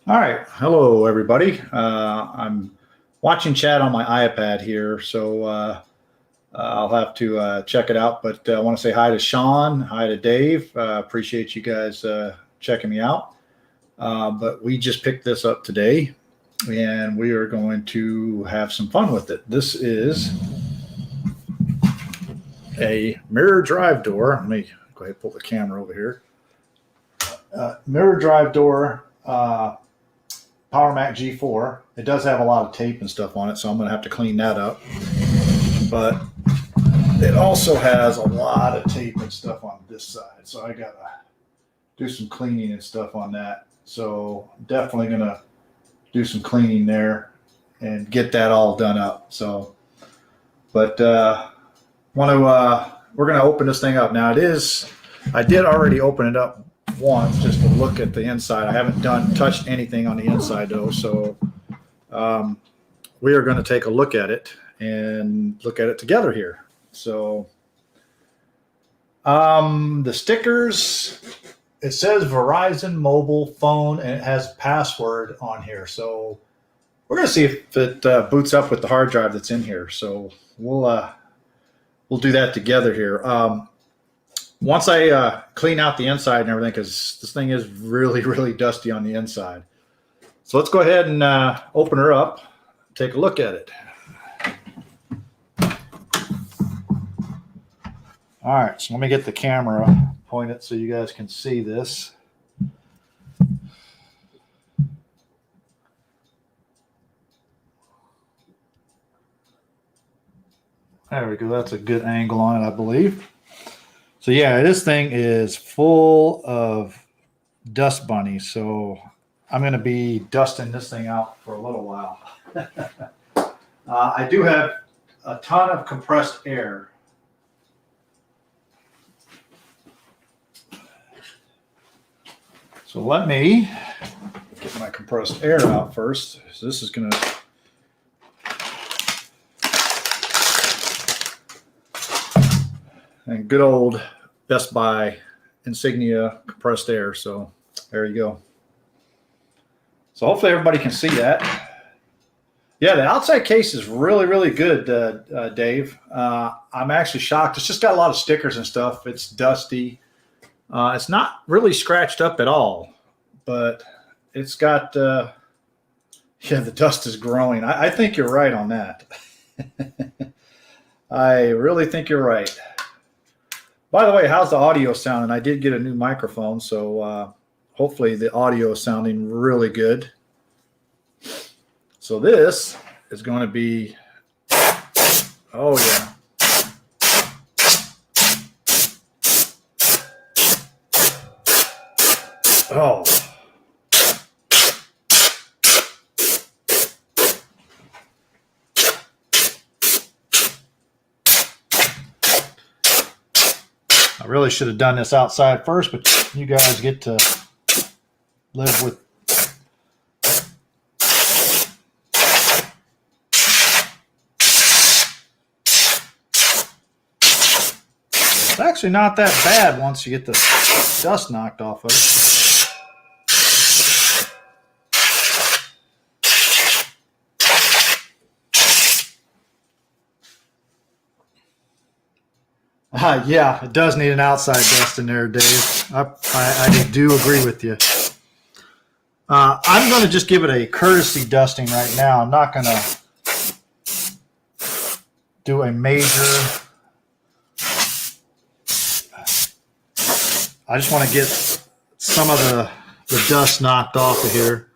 All right. Hello, everybody. I'm watching chat on my iPad here, so I'll have to check it out. But I want to say hi to Sean, hi to Dave. Appreciate you guys checking me out. But we just picked this up today, and we are going to have some fun with it. This is a mirror drive door. Let me go ahead and pull the camera over here. Mirror drive door. PowerMac G4. It does have a lot of tape and stuff on it, so I'm going to have to clean that up. But it also has a lot of tape and stuff on this side, so I got to do some cleaning and stuff on that. So definitely going to do some cleaning there and get that all done up. So, but we're going to open this thing up. Now I did already open it up once just to look at the inside. I haven't touched anything on the inside though, so we are going to take a look at it and look at it together here. So the stickers, it says Verizon mobile phone and it has password on here, so we're going to see if it boots up with the hard drive that's in here. So we'll do that together here. Once I clean out the inside and everything, because this thing is really, really dusty on the inside. So let's go ahead and open her up, take a look at it. All right, so let me get the camera pointed so you guys can see this. There we go. That's a good angle on it, I believe. So yeah, this thing is full of dust bunnies. So I'm going to be dusting this thing out for a little while. I do have a ton of compressed air. So let me get my compressed air out first. So this is going to and good old Best Buy Insignia compressed air. So there you go. So hopefully everybody can see that. Yeah, the outside case is really, really good, Dave. I'm actually shocked. It's just got a lot of stickers and stuff. It's dusty. It's not really scratched up at all, but it's got, yeah, the dust is growing. I think you're right on that. I really think you're right. By the way, how's the audio sounding? I did get a new microphone, so hopefully the audio is sounding really good. So this is going to be, oh yeah. Oh. I really should have done this outside first, but you guys get to live with. It's actually not that bad once you get the dust knocked off of it. Yeah, it does need an outside dust in there, Dave. I do agree with you. I'm going to just give it a courtesy dusting right now. I'm not going to do a major. I just want to get some of the dust knocked off of here.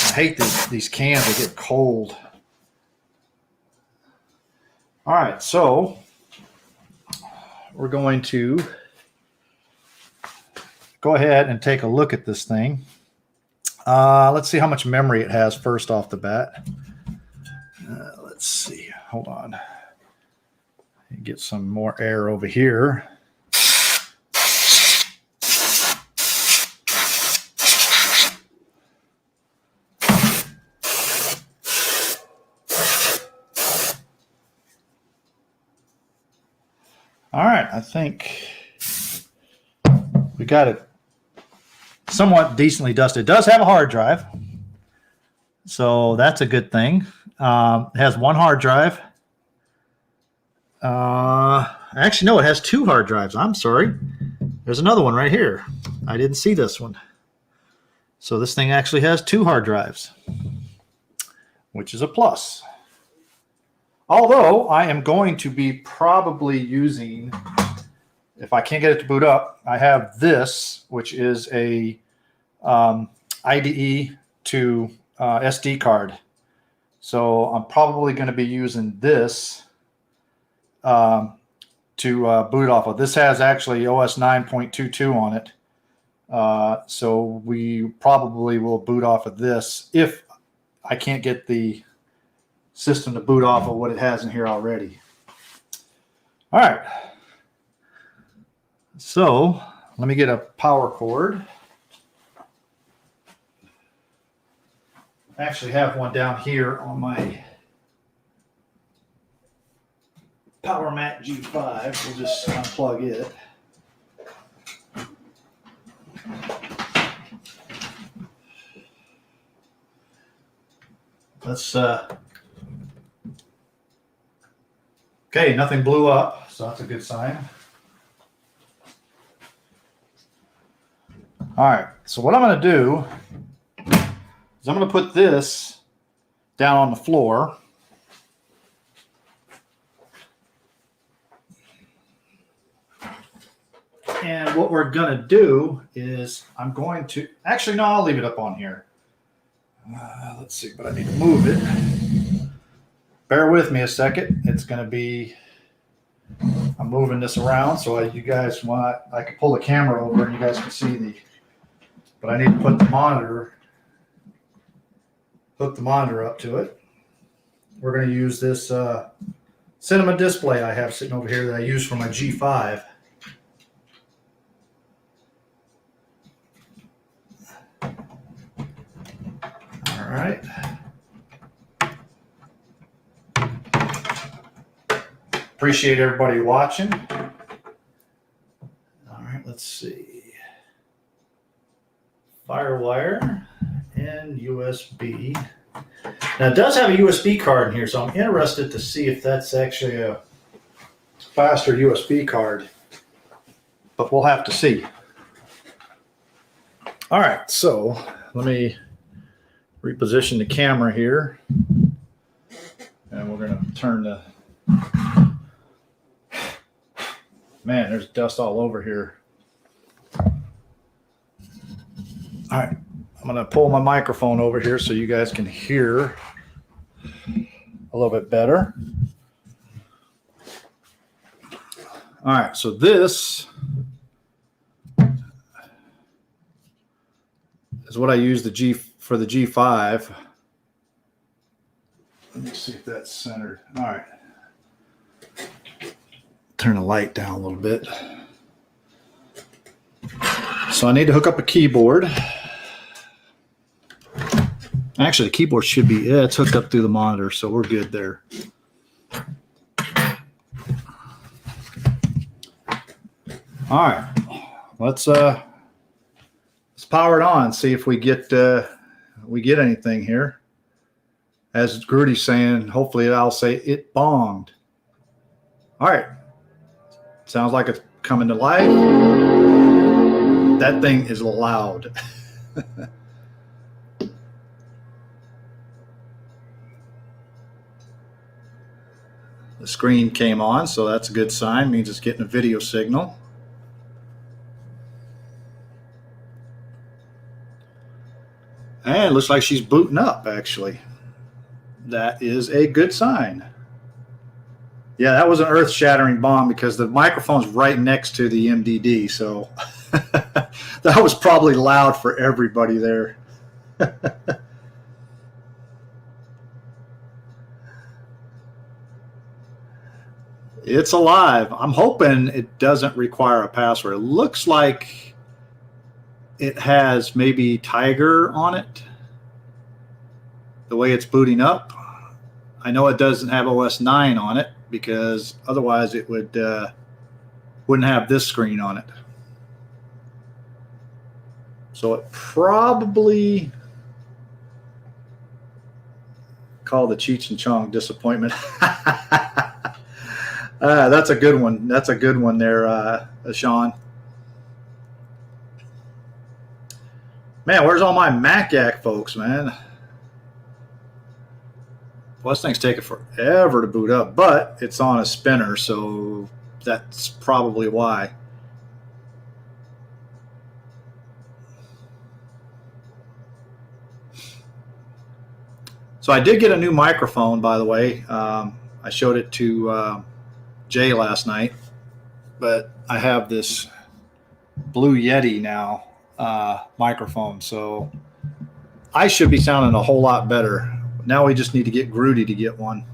I hate these cans, they get cold. All right, so we're going to go ahead and take a look at this thing. Let's see how much memory it has first off the bat. Let's see, hold on. Get some more air over here. All right, I think we got it somewhat decently dusted. It does have a hard drive, so that's a good thing. It has one hard drive. Actually, no, it has two hard drives. I'm sorry. There's another one right here. I didn't see this one. So this thing actually has two hard drives, which is a plus. Although I am going to be probably using, if I can't get it to boot up, I have this, which is a IDE to SD card. So I'm probably going to be using this to boot it off of. This has actually OS 9.22 on it. So we probably will boot off of this if I can't get the system to boot off of what it has in here already. All right. So let me get a power cord. I actually have one down here on my PowerMac G4. We'll just unplug it. Let's okay, nothing blew up, so that's a good sign. All right, so what I'm going to do is I'm going to put this down on the floor. And what we're going to do is I'm going to, actually, no, I'll leave it up on here. Let's see, but I need to move it. Bear with me a second. It's going to be, I'm moving this around so you guys want, I can pull the camera over and you guys can see the, but I need to put the monitor, hook the monitor up to it. We're going to use this cinema display I have sitting over here that I use for my G5. All right. Appreciate everybody watching. All right, let's see. Firewire and USB. Now it does have a USB card in here, so I'm interested to see if that's actually a faster USB card. But we'll have to see. All right, so let me reposition the camera here. And we're going to turn the... Man, there's dust all over here. All right, I'm going to pull my microphone over here so you guys can hear a little bit better. All right, so this is what I use for the G5. Let me see if that's centered. All right. Turn the light down a little bit. So I need to hook up a keyboard. Actually, the keyboard should be, yeah, it's hooked up through the monitor, so we're good there. All right, let's power it on, see if we get anything here. As Grudy's saying, hopefully I'll say it bonged. All right. Sounds like it's coming to life. That thing is loud. The screen came on, so that's a good sign. Means it's getting a video signal. And it looks like she's booting up, actually. That is a good sign. Yeah, that was an earth-shattering bomb because the microphone's right next to the MDD, so that was probably loud for everybody there. It's alive. I'm hoping it doesn't require a password. It looks like it has maybe Tiger on it, the way it's booting up. I know it doesn't have OS 9 on it, because otherwise it would wouldn't have this screen on it. So it probably called the Cheech and Chong disappointment. That's a good one. That's a good one there, Sean. Man, where's all my Mac Yak folks, man? Well, this thing's taking forever to boot up, but it's on a spinner, so that's probably why. So I did get a new microphone, by the way. I showed it to Jay last night, but I have this Blue Yeti now microphone, so I should be sounding a whole lot better. Now we just need to get Grudy to get one.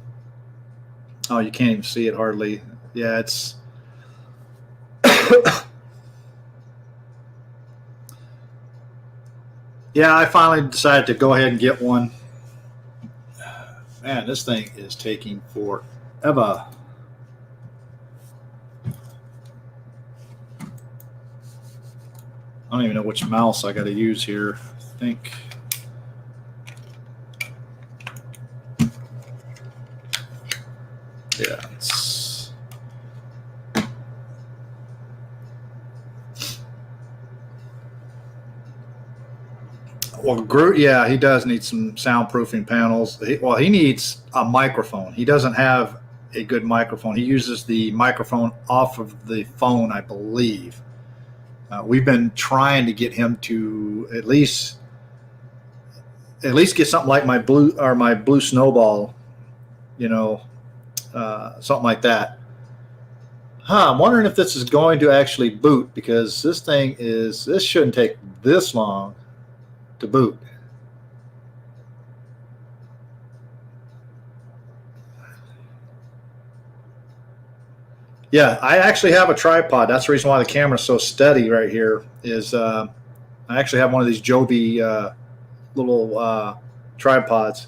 Oh, you can't even see it hardly. Yeah, it's yeah, I finally decided to go ahead and get one. Man, this thing is taking forever. I don't even know which mouse I got to use here. I think. Yeah, it's. Well, Groot, yeah, he does need some soundproofing panels. He needs a microphone. He doesn't have a good microphone. He uses the microphone off of the phone, I believe. We've been trying to get him to at least get something like my Blue Snowball, something like that. I'm wondering if this is going to actually boot, because this shouldn't take this long to boot. Yeah, I actually have a tripod. That's the reason why the camera's so steady right here. Is I actually have one of these Joby little tripods.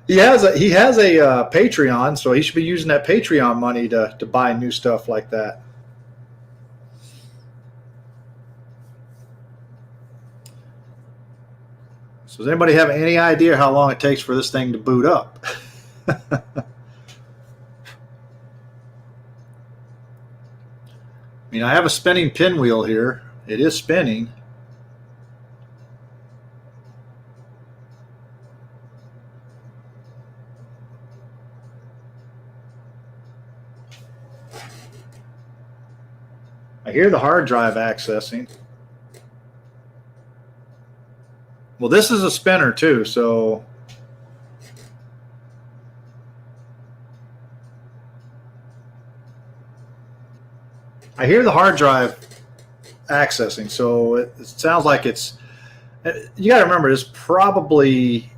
He has a Patreon, so he should be using that Patreon money to buy new stuff like that. So does anybody have any idea how long it takes for this thing to boot up? I mean, I have a spinning pinwheel here. It is spinning. I hear the hard drive accessing. Well, this is a spinner too, so I hear the hard drive accessing. So it sounds like it's. You got to remember, it's probably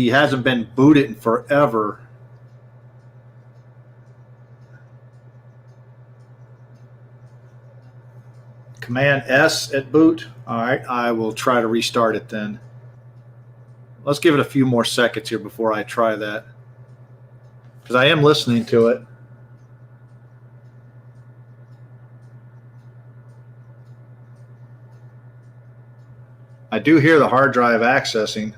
hasn't been booted in forever. Command S at boot. All right, I will try to restart it then. Let's give it a few more seconds here before I try that, because I am listening to it. I do hear the hard drive accessing.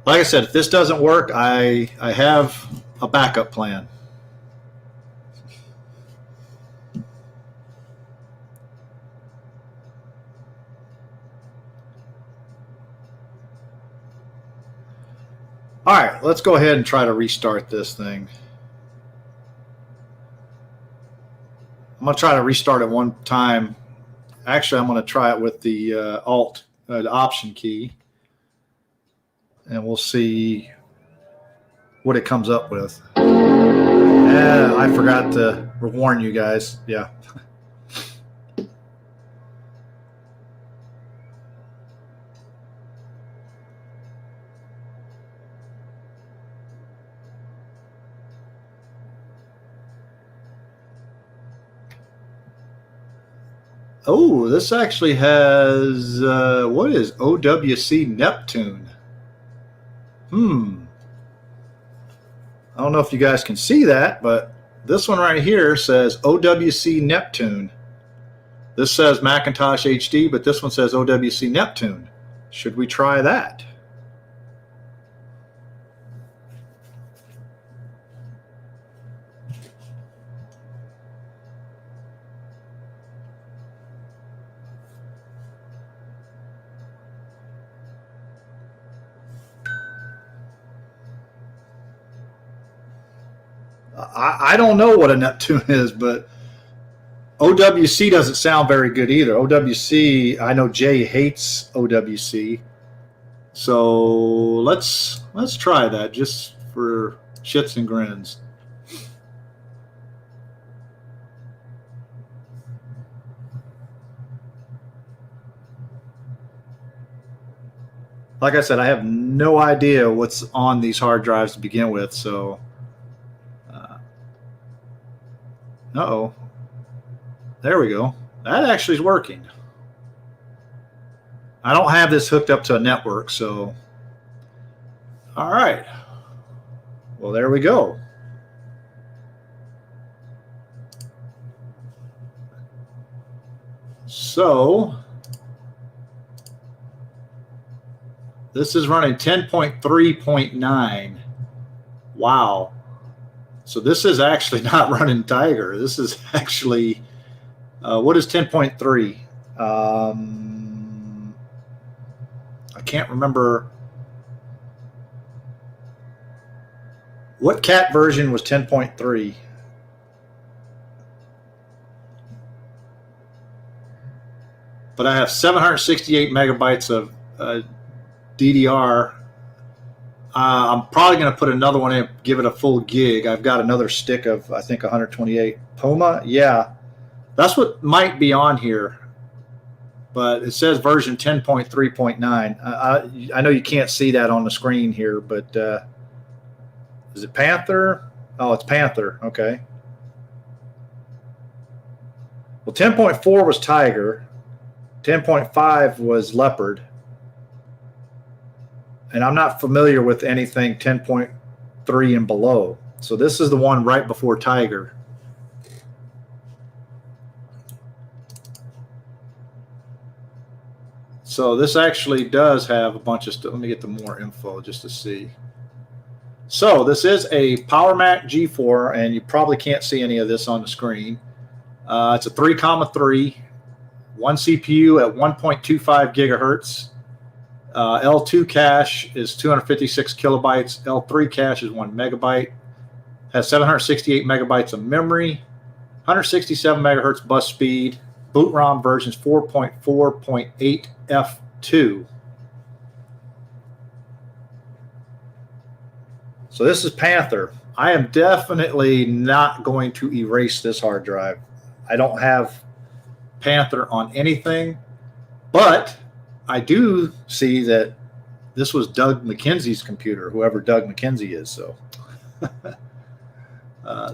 Like I said, if this doesn't work, I have a backup plan. All right, let's go ahead and try to restart this thing. I'm going to try to restart it one time. Actually, I'm going to try it with the the Option key, and we'll see what it comes up with. I forgot to warn you guys. Yeah. Oh, this actually has, what is OWC Neptune? I don't know if you guys can see that, but this one right here says OWC Neptune. This says Macintosh HD, but this one says OWC Neptune. Should we try that? I don't know what a Neptune is, but OWC doesn't sound very good either. OWC, I know Jay hates OWC. So let's try that just for shits and grins. Like I said, I have no idea what's on these hard drives to begin with, so uh-oh. There we go. That actually is working. I don't have this hooked up to a network, so all right. Well, there we go. So this is running 10.3.9. Wow. So this is actually not running Tiger. This is actually, what is 10.3? I can't remember. What cat version was 10.3? But I have 768 megabytes of DDR. I'm probably going to put another one in, give it a full gig. I've got another stick of, I think, 128. Puma? Yeah. That's what might be on here. But it says version 10.3.9. I know you can't see that on the screen here, but is it Panther? Oh, it's Panther. Okay. Well, 10.4 was Tiger. 10.5 was Leopard. And I'm not familiar with anything 10.3 and below. So this is the one right before Tiger. So this actually does have a bunch of stuff. Let me get the more info just to see. So this is a PowerMac G4, and you probably can't see any of this on the screen. It's a 3,3, one CPU at 1.25 gigahertz. L2 cache is 256 kilobytes. L3 cache is 1 megabyte. Has 768 megabytes of memory. 167 megahertz bus speed. Boot ROM versions 4.4.8 F2. So this is Panther. I am definitely not going to erase this hard drive. I don't have Panther on anything, but I do see that this was Doug McKenzie's computer, whoever Doug McKenzie is. So,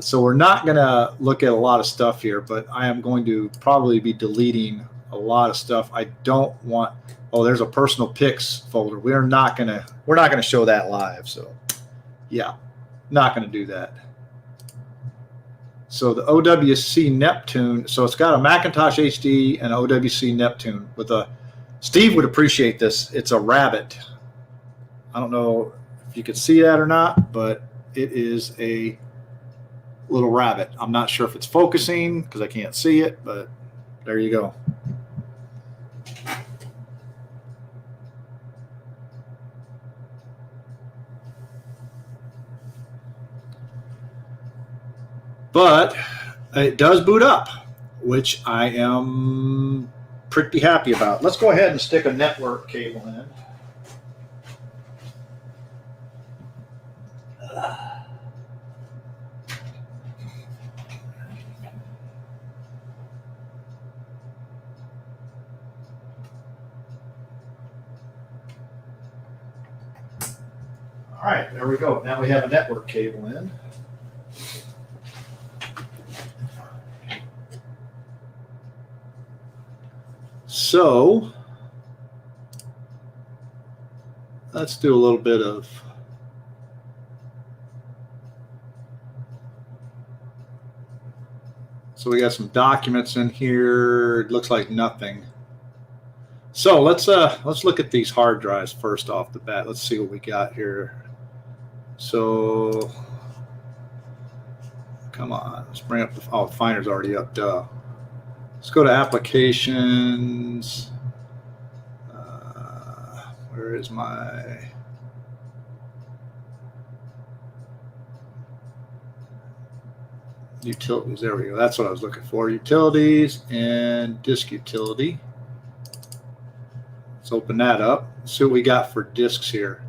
so we're not going to look at a lot of stuff here, but I am going to probably be deleting a lot of stuff. I don't want. Oh, there's a personal pics folder. We're not going to show that live. So, yeah, not going to do that. So the OWC Neptune. So it's got a Macintosh HD and OWC Neptune with a. Steve would appreciate this. It's a rabbit. I don't know if you could see that or not, but it is a little rabbit. I'm not sure if it's focusing because I can't see it, but there you go. But it does boot up, which I am pretty happy about. Let's go ahead and stick a network cable in. All right, there we go. Now we have a network cable in. So let's do a little bit of so we got some documents in here. It looks like nothing. So let's look at these hard drives first off the bat. Let's see what we got here. So come on, let's bring up the Finder's already up. Duh. Let's go to applications. Where is my utilities? There we go. That's what I was looking for. Utilities and disk utility. Let's open that up. See what we got for disks here.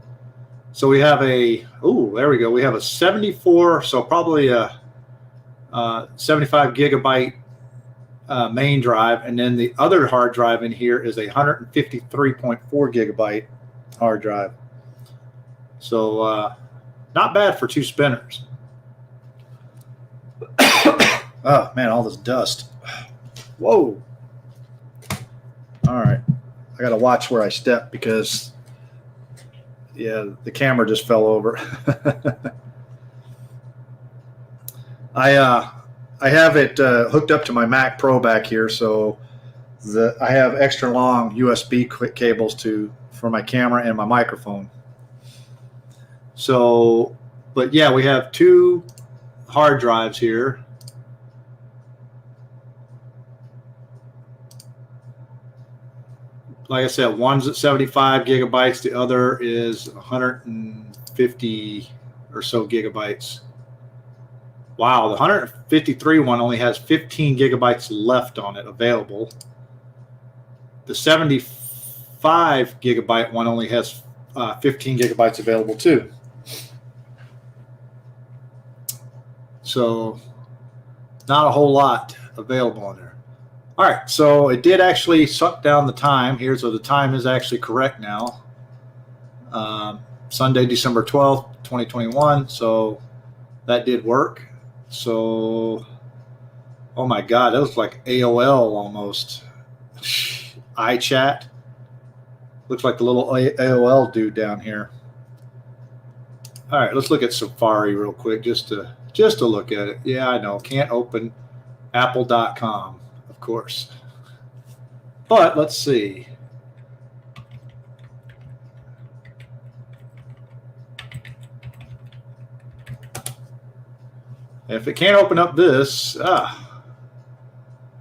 So we have a, oh, there we go. We have a 74, so probably a 75 gigabyte main drive, and then the other hard drive in here is a 153.4 gigabyte hard drive. So not bad for two spinners. Oh man, all this dust. Whoa. All right, I gotta watch where I step because yeah, the camera just fell over. I have it hooked up to my Mac Pro back here, so I have extra long USB cables for my camera and my microphone. So, but yeah, we have two hard drives here. Like I said, one's at 75 gigabytes, the other is 150 or so gigabytes. Wow, the 153 one only has 15 gigabytes left on it available. The 75 gigabyte one only has 15 gigabytes available too. So not a whole lot available on there. All right, so it did actually suck down the time here, so the time is actually correct now. Sunday, December 12th, 2021, so that did work. So, oh my God, that was like AOL almost. iChat. Looks like the little AOL dude down here. All right, let's look at Safari real quick just to look at it. Yeah, I know, can't open apple.com. Of course. But let's see. If it can't open up this, well,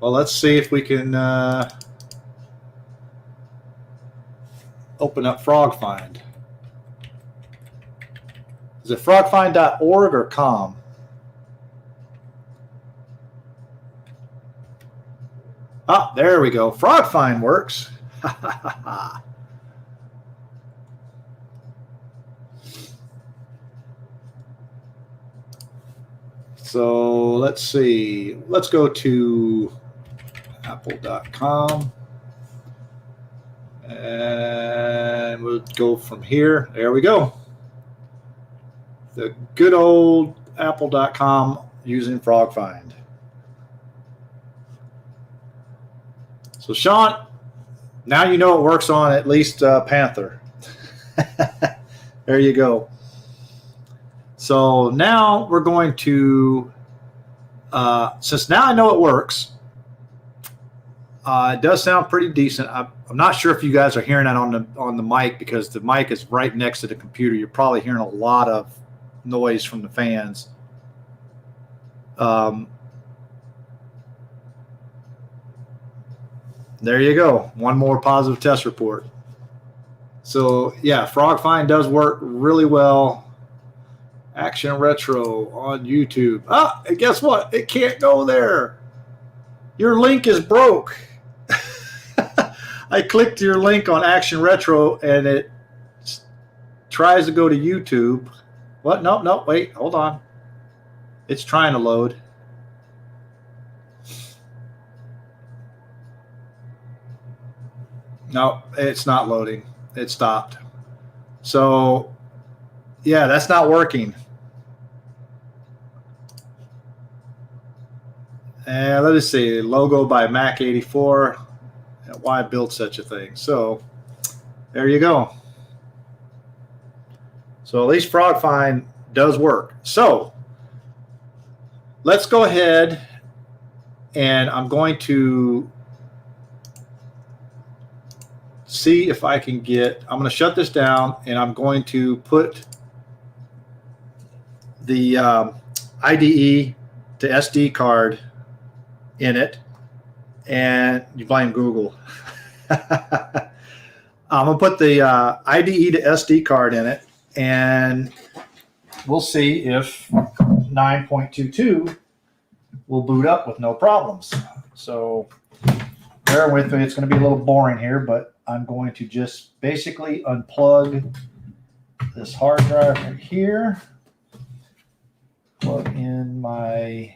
let's see if we can open up FrogFind. Is it frogfind.org or com? Ah, there we go. FrogFind works. So let's see. Let's go to apple.com. And we'll go from here. There we go. The good old apple.com using FrogFind. So, Sean, now you know it works on at least Panther. There you go. So now we're going to, since now I know it works, it does sound pretty decent. I'm not sure if you guys are hearing that on the mic because the mic is right next to the computer. You're probably hearing a lot of noise from the fans. There you go. One more positive test report. So yeah, FrogFind does work really well. Action Retro on YouTube. Ah, and guess what? It can't go there. Your link is broke. I clicked your link on Action Retro and it tries to go to YouTube. What? No, wait, hold on. It's trying to load. No, it's not loading. It stopped. So, yeah, that's not working. And let us see. Logo by Mac 84. Why build such a thing? So there you go. So at least Fraud Find does work. So let's go ahead, and I'm going to see if I can get, I'm going to shut this down, and I'm going to put the IDE to SD card in it, and you blame Google. I'm going to put the IDE to SD card in it, and we'll see if 9.22 will boot up with no problems. So bear with me. It's going to be a little boring here, but I'm going to just basically unplug this hard drive right here, plug in my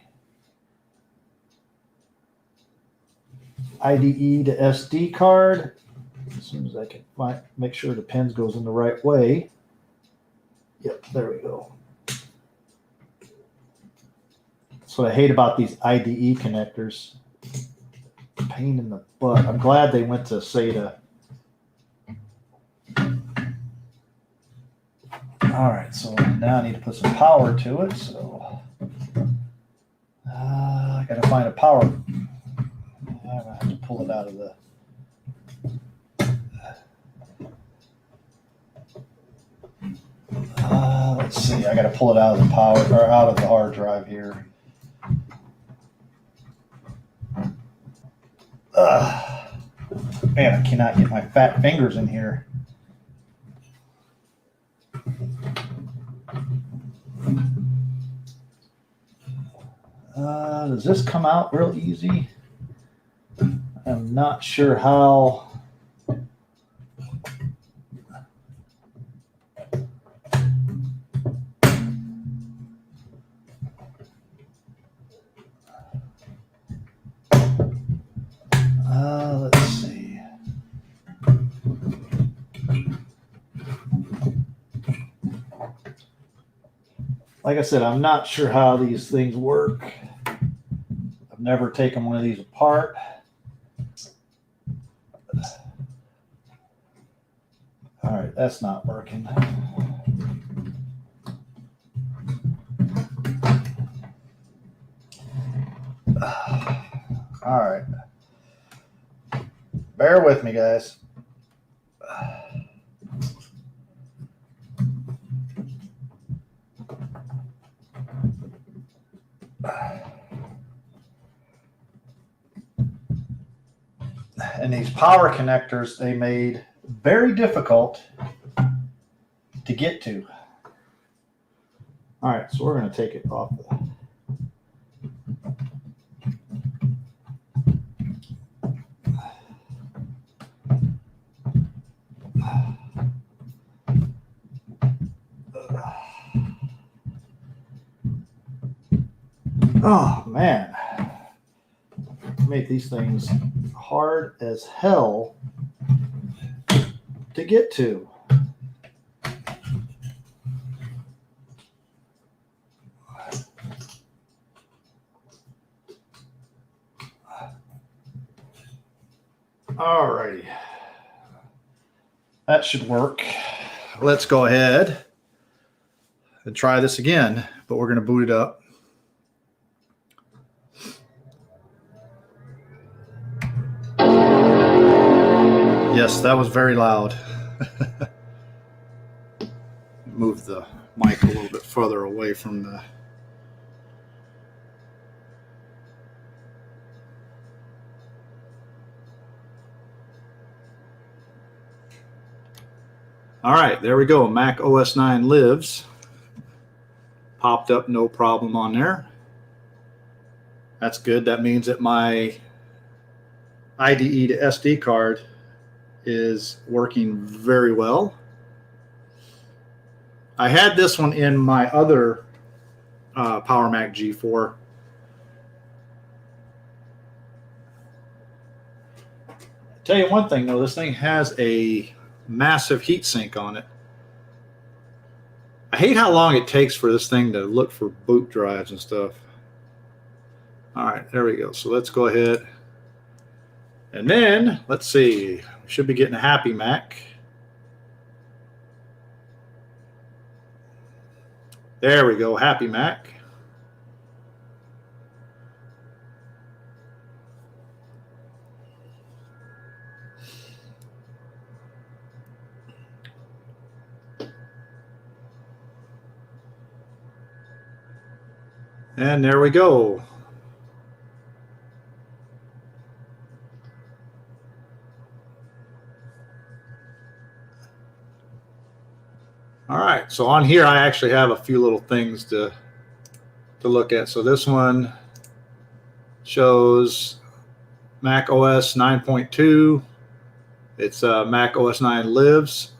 IDE to SD card. As soon as I can make sure the pins goes in the right way. Yep, there we go. That's what I hate about these IDE connectors. Pain in the butt. I'm glad they went to SATA. All right, so now I need to put some power to it. So I got to find a power. I'm going to have to pull it out of the. Let's see. I got to pull it out of the power or out of the hard drive here. Man, I cannot get my fat fingers in here. Does this come out real easy? I'm not sure how. Let's see. Like I said, I'm not sure how these things work. I've never taken one of these apart. All right, that's not working. All right. Bear with me, guys. And these power connectors they made very difficult to get to. All right, so we're going to take it off the. Oh man, make these things hard as hell to get to. All righty, that should work. Let's go ahead and try this again, but we're going to boot it up. Yes, that was very loud. Move the mic a little bit further away from the. All right, there we go. Mac OS 9 lives. Popped up, no problem on there. That's good. That means that my IDE to SD card is working very well. I had this one in my other PowerMac G4. Tell you one thing though, this thing has a massive heatsink on it. I hate how long it takes for this thing to look for boot drives and stuff. All right, there we go. So let's go ahead And then, let's see, we should be getting a Happy Mac. There we go, Happy Mac. And there we go. All right, so on here I actually have a few little things to look at. So this one shows Mac OS 9.2. It's Mac OS 9 lives.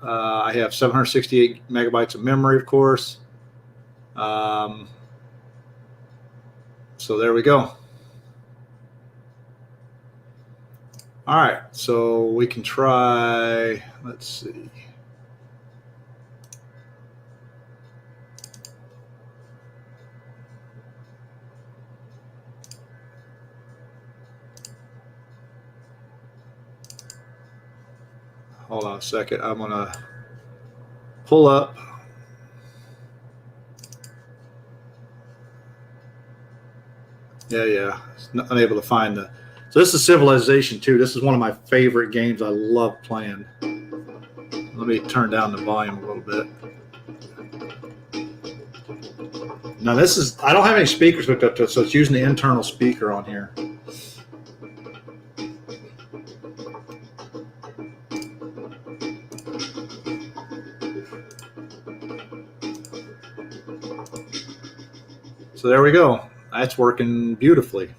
I have 768 megabytes of memory, of course. So there we go. All right, so we can try, let's see. Hold on a second. I'm going to pull up. Yeah. Unable to find the. So this is Civilization 2. This is one of my favorite games. I love playing. Let me turn down the volume a little bit. Now this is. I don't have any speakers hooked up to it, so it's using the internal speaker on here. So there we go. That's working beautifully.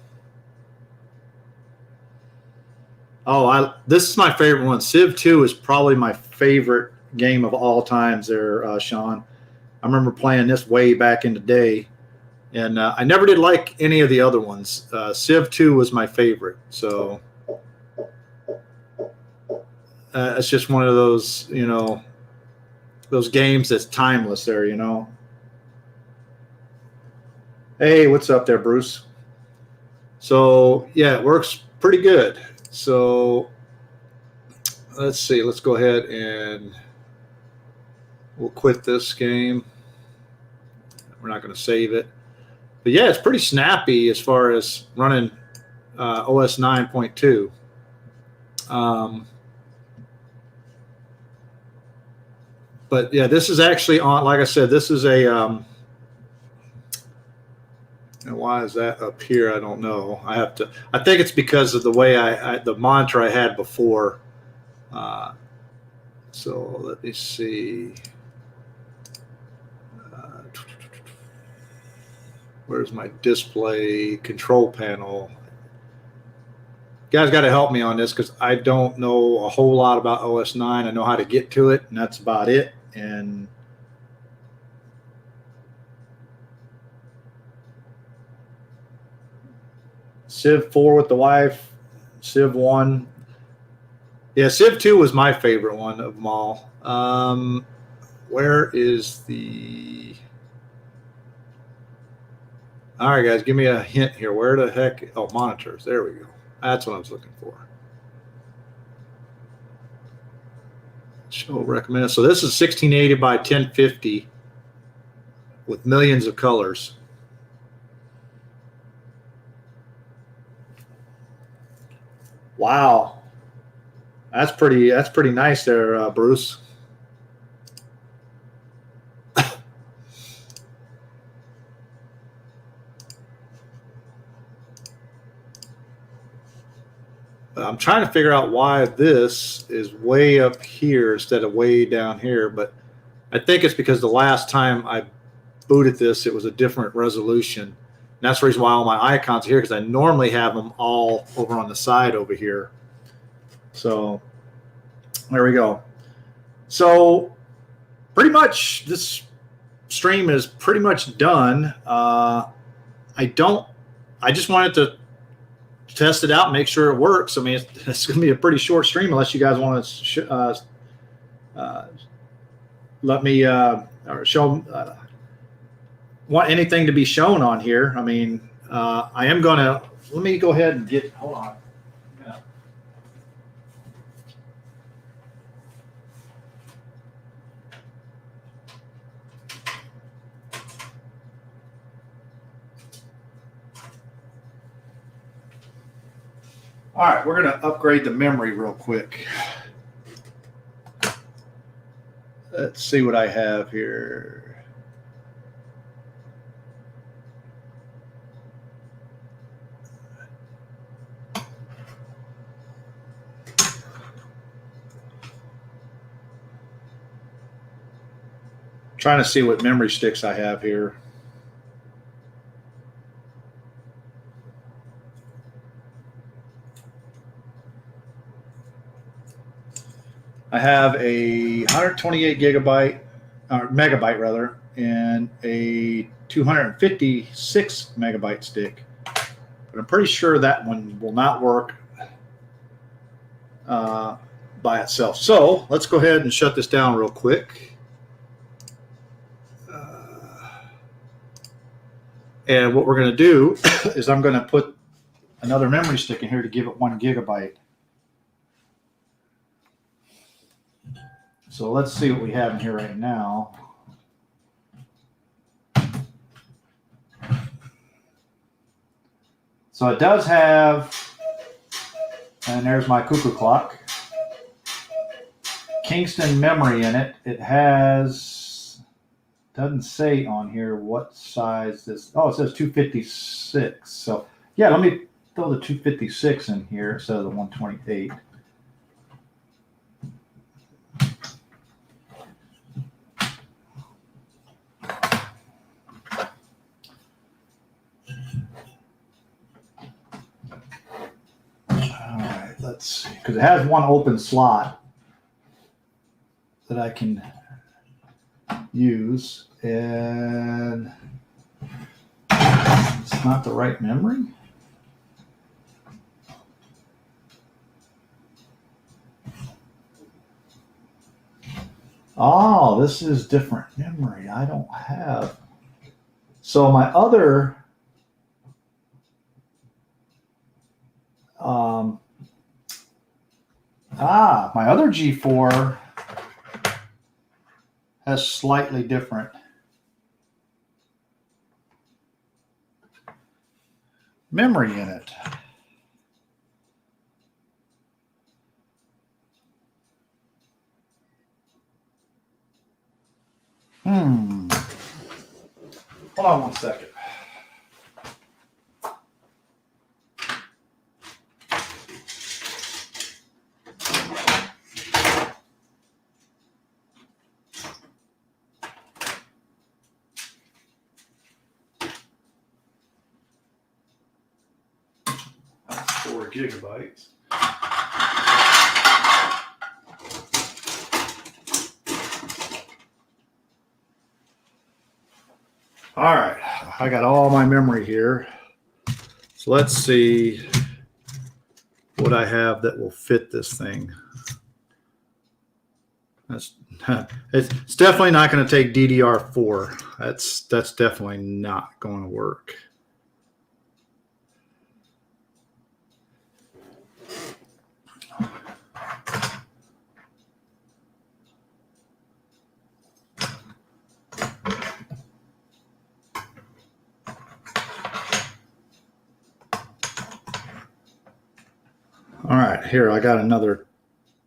Oh, this is my favorite one. Civ 2 is probably my favorite game of all times there, Sean. I remember playing this way back in the day, and I never did like any of the other ones. Civ 2 was my favorite. So it's just one of those, those games that's timeless there, Hey, what's up there, Bruce? So, yeah, it works pretty good. So, let's see. Let's go ahead and we'll quit this game. We're not going to save it. But, yeah, it's pretty snappy as far as running OS 9.2. But, yeah, this is actually on, like I said, this is a... and why is that up here? I don't know. I think it's because of the way the monitor I had before. So let me see. Where's my display control panel? You guys got to help me on this because I don't know a whole lot about OS 9. I know how to get to it, and that's about it. And Civ 4 with the wife, Civ 1. Yeah, Civ 2 was my favorite one of them all. Where is the... All right, guys, give me a hint here. Where the heck? Oh, monitors. There we go. That's what I was looking for. Show recommended. So this is 1680 by 1050 with millions of colors. Wow, that's pretty nice there, Bruce. I'm trying to figure out why this is way up here instead of way down here, but I think it's because the last time I booted this, it was a different resolution. And that's the reason why all my icons are here, because I normally have them all over on the side over here. So there we go. So pretty much this stream is pretty much done. I just wanted to test it out and make sure it works. I mean, it's going to be a pretty short stream unless you guys want to let me or show want anything to be shown on here. I mean, I am going to, let me go ahead and hold on. Yeah. All right, we're going to upgrade the memory real quick. Let's see what I have here. Trying to see what memory sticks I have here. I have a 128 gigabyte, or megabyte rather, and a 256 megabyte stick. But I'm pretty sure that one will not work by itself. So let's go ahead and shut this down real quick. And what we're going to do is I'm going to put another memory stick in here to give it 1 gigabyte. So let's see what we have in here right now. So it does have, and there's my cuckoo clock, Kingston memory in it. It has, doesn't say on here what size this, oh, it says 256. So yeah, let me throw the 256 in here instead of the 128. Let's see, because it has one open slot that I can use, and it's not the right memory. Oh, this is different memory. I don't have. So my other my other G4 has slightly different memory in it. Hold on one second. That's 4 gigabytes. All right, I got all my memory here. So let's see what I have that will fit this thing. It's definitely not going to take DDR4. That's definitely not going to work. All right, here I got another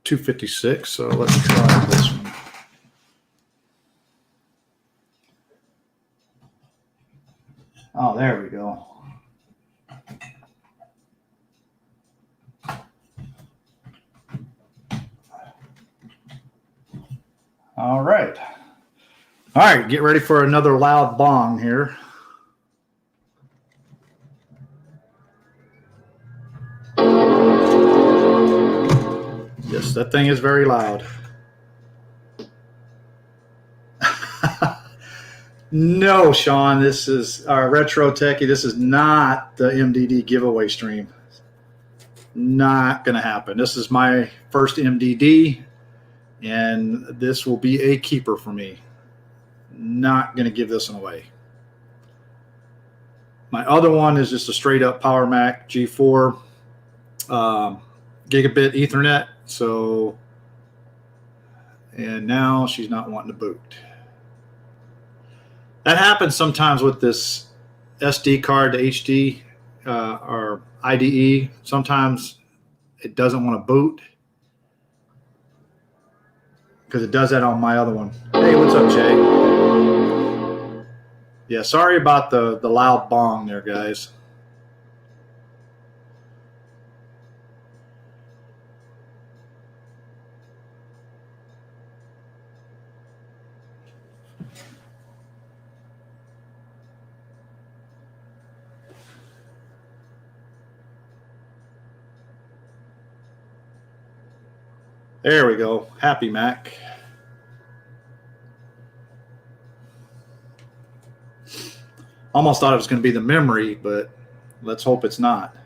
256, so let's try this one. Oh, there we go. All right. All right, get ready for another loud bong here. Yes, that thing is very loud. No, Sean, this is our Retro Techie. This is not the MDD giveaway stream. Not going to happen. This is my first MDD, and this will be a keeper for me. Not going to give this one away. My other one is just a straight up PowerMac G4 gigabit Ethernet. So, and now she's not wanting to boot. That happens sometimes with this SD card to HD or IDE. Sometimes it doesn't want to boot, because it does that on my other one. Hey, what's up, Jay? Yeah, sorry about the loud bong there, guys. There we go. Happy Mac. Almost thought it was going to be the memory, but let's hope it's not.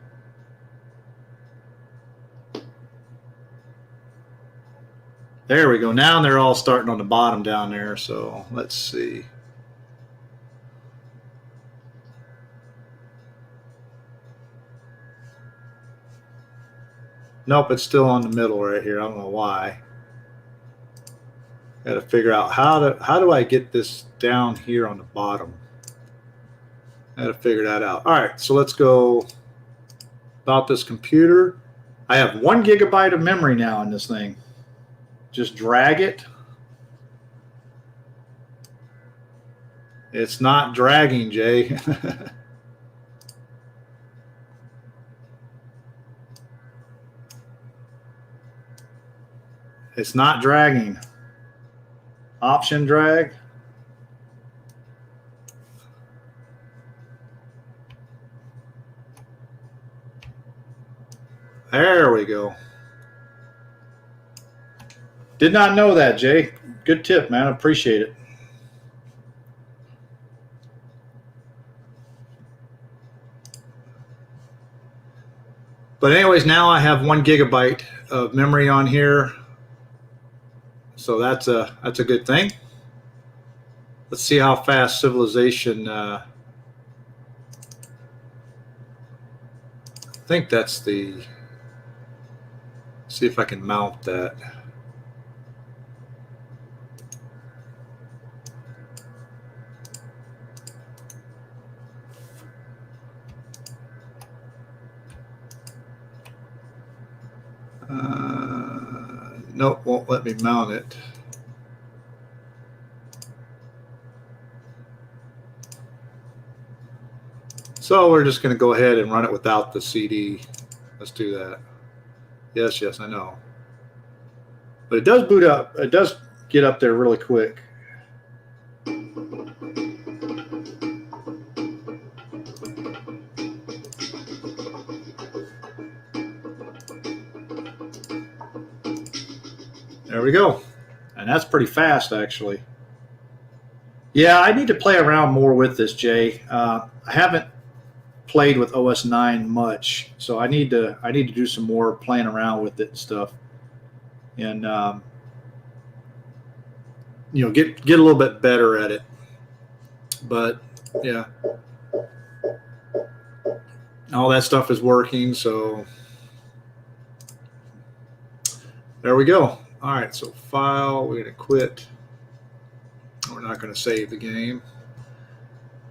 There we go. Now they're all starting on the bottom down there. So let's see. Nope, it's still on the middle right here. I don't know why. Got to figure out how do I get this down here on the bottom. I got to figure that out. All right, so let's go about this computer. I have 1 gigabyte of memory now in this thing. Just drag it. It's not dragging, Jay. It's not dragging. Option drag. There we go. Did not know that, Jay. Good tip, man. Appreciate it. But anyways, now I have 1 gigabyte of memory on here. So that's a good thing. Let's see how fast Civilization. I think that's the. See if I can mount that. Nope, won't let me mount it. So we're just going to go ahead and run it without the CD. Let's do that. Yes, I know. But it does boot up. It does get up there really quick. There we go. And that's pretty fast, actually. Yeah, I need to play around more with this, Jay. I haven't played with OS 9 much, so I need to do some more playing around with it and stuff, and you know, get a little bit better at it. But yeah, all that stuff is working, so there we go. All right, so file, we're going to quit. We're not going to save the game.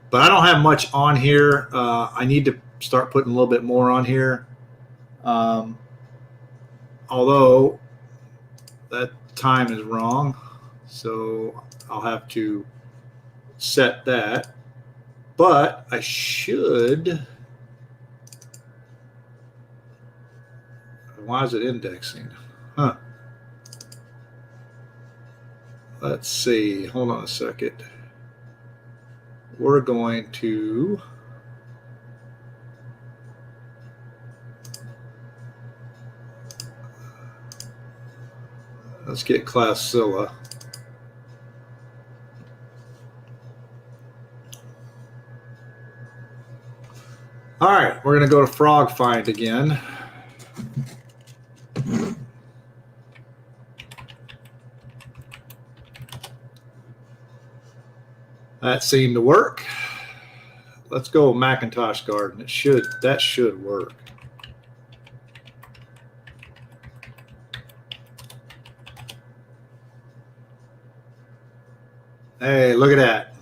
But I don't have much on here. I need to start putting a little bit more on here. Although that time is wrong, so I'll have to set that. But I should. Why is it indexing? Huh. Let's see. Hold on a second. We're going to let's get Classilla. All right, we're going to go to Frog Find again. That seemed to work. Let's go Macintosh Garden. That should work. Hey, look at that.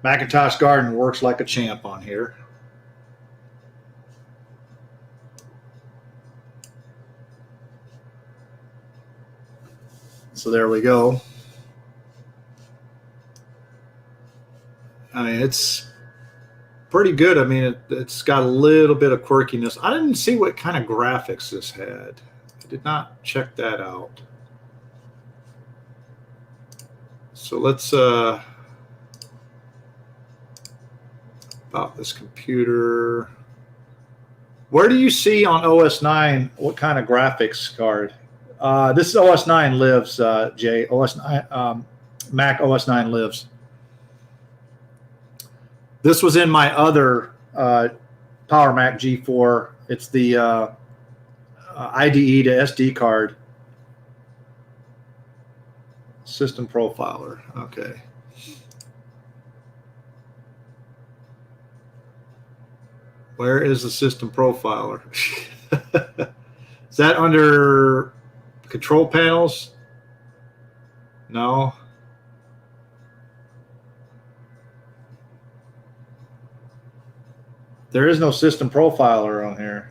Macintosh Garden works like a champ on here. So there we go. I mean, it's pretty good. I mean, it's got a little bit of quirkiness. I didn't see what kind of graphics this had. I did not check that out. So let's about this computer. Where do you see on OS 9 what kind of graphics card? This is OS 9 lives, Jay. OS 9, Mac OS 9 lives. This was in my other PowerMac G4. It's the IDE to SD card. System profiler. Okay. Where is the system profiler? Is that under control panels? No. There is no system profiler on here.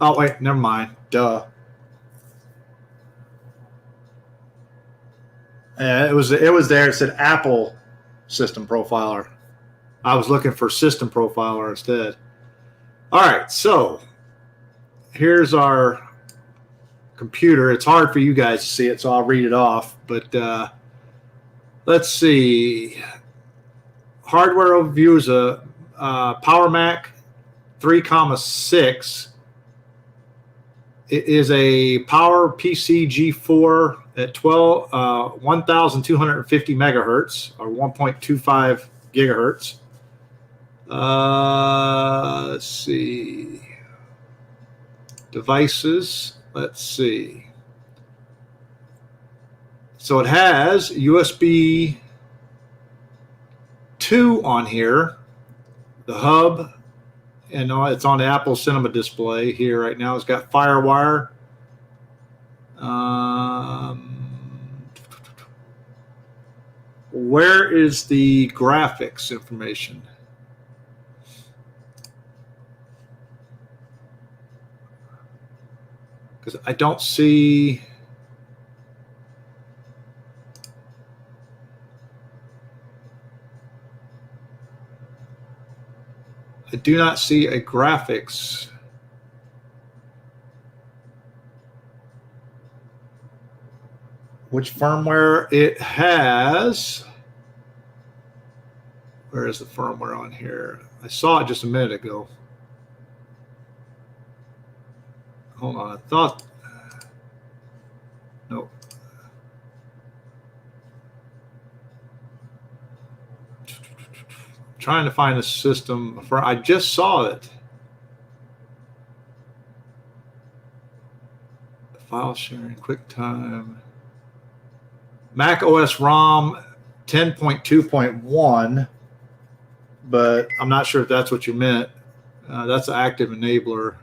Oh, wait, never mind. Duh. Yeah, it was there. It said Apple system profiler. I was looking for system profiler instead. All right, so here's our computer. It's hard for you guys to see it, so I'll read it off. But let's see. Hardware overview is a PowerMac 3,6. It is a PowerPC G4 at 1,250 megahertz or 1.25 gigahertz. Let's see. Devices. Let's see. So it has USB 2 on here. The hub, and it's on the Apple Cinema display here right now. It's got FireWire. Where is the graphics information? Because I don't see. I do not see a graphics. Which firmware it has. Where is the firmware on here? I saw it just a minute ago. Hold on, I thought. Nope. Trying to find a system for. I just saw it. File sharing, QuickTime. Mac OS ROM 10.2.1, but I'm not sure if that's what you meant. That's an active enabler.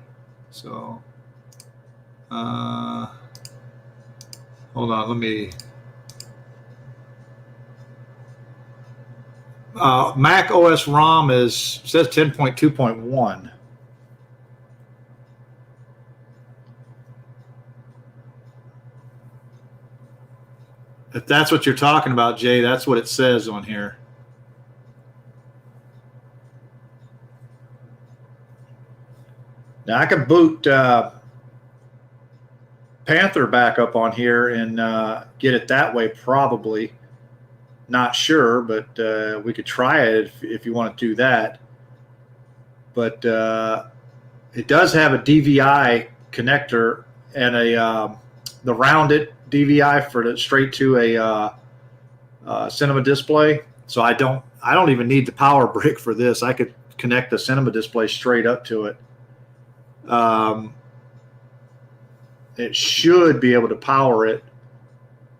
So, hold on, let me. Mac OS ROM says 10.2.1. If that's what you're talking about, Jay, that's what it says on here. Now I can boot Panther back up on here and get it that way probably. Not sure, but we could try it if you want to do that. But it does have a DVI connector and the rounded DVI for straight to a cinema display. So I don't even need the power brick for this. I could connect the cinema display straight up to it. It should be able to power it,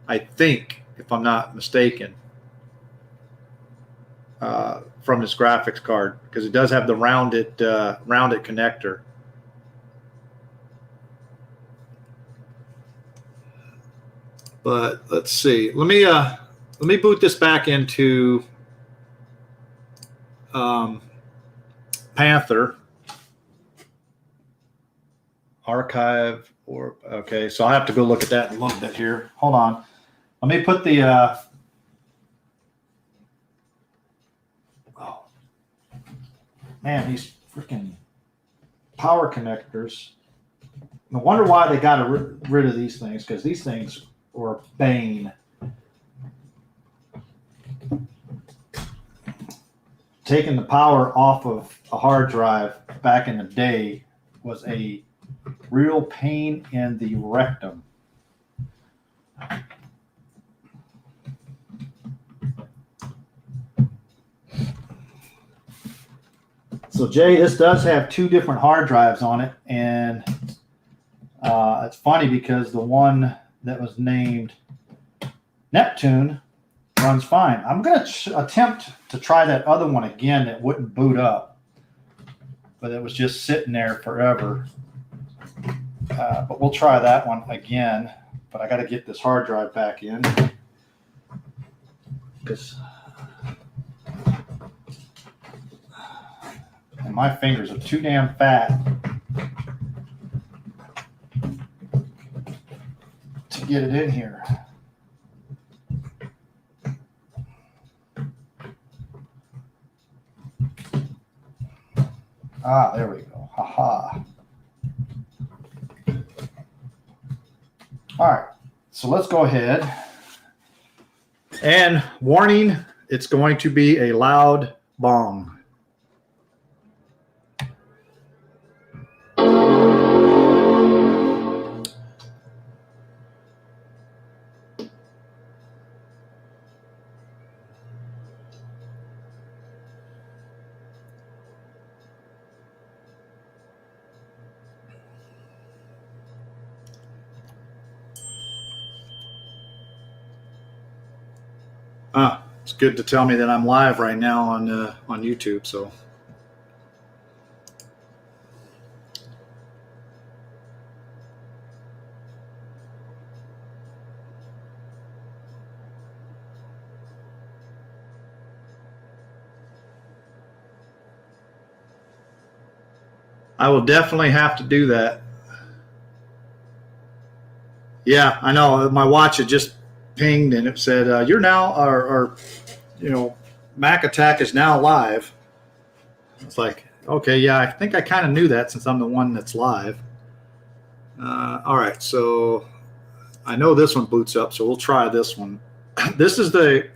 I think, if I'm not mistaken. From this graphics card, because it does have the rounded connector. But let's see. Let me boot this back into Panther. Archive Or okay, so I'll have to go look at that in a little bit here. Hold on. Let me put the oh man, these freaking power connectors. No wonder why they got rid of these things, because these things were bane. Taking the power off of a hard drive back in the day was a real pain in the rectum. So Jay, this does have 2 different hard drives on it, and it's funny because the one that was named Neptune runs fine. I'm going to attempt to try that other one again that wouldn't boot up, but it was just sitting there forever. But we'll try that one again, but I got to get this hard drive back in because and my fingers are too damn fat to get it in here. Ah, there we go. Ha-ha. All right, so let's go ahead. And warning, it's going to be a loud bong. It's good to tell me that I'm live right now on YouTube. So I will definitely have to do that. Yeah, I know. My watch had just pinged and it said, "You're now," or Mac Attack is now live. It's like, okay, yeah, I think I kind of knew that since I'm the one that's live. All right, so I know this one boots up, so we'll try this one. This is the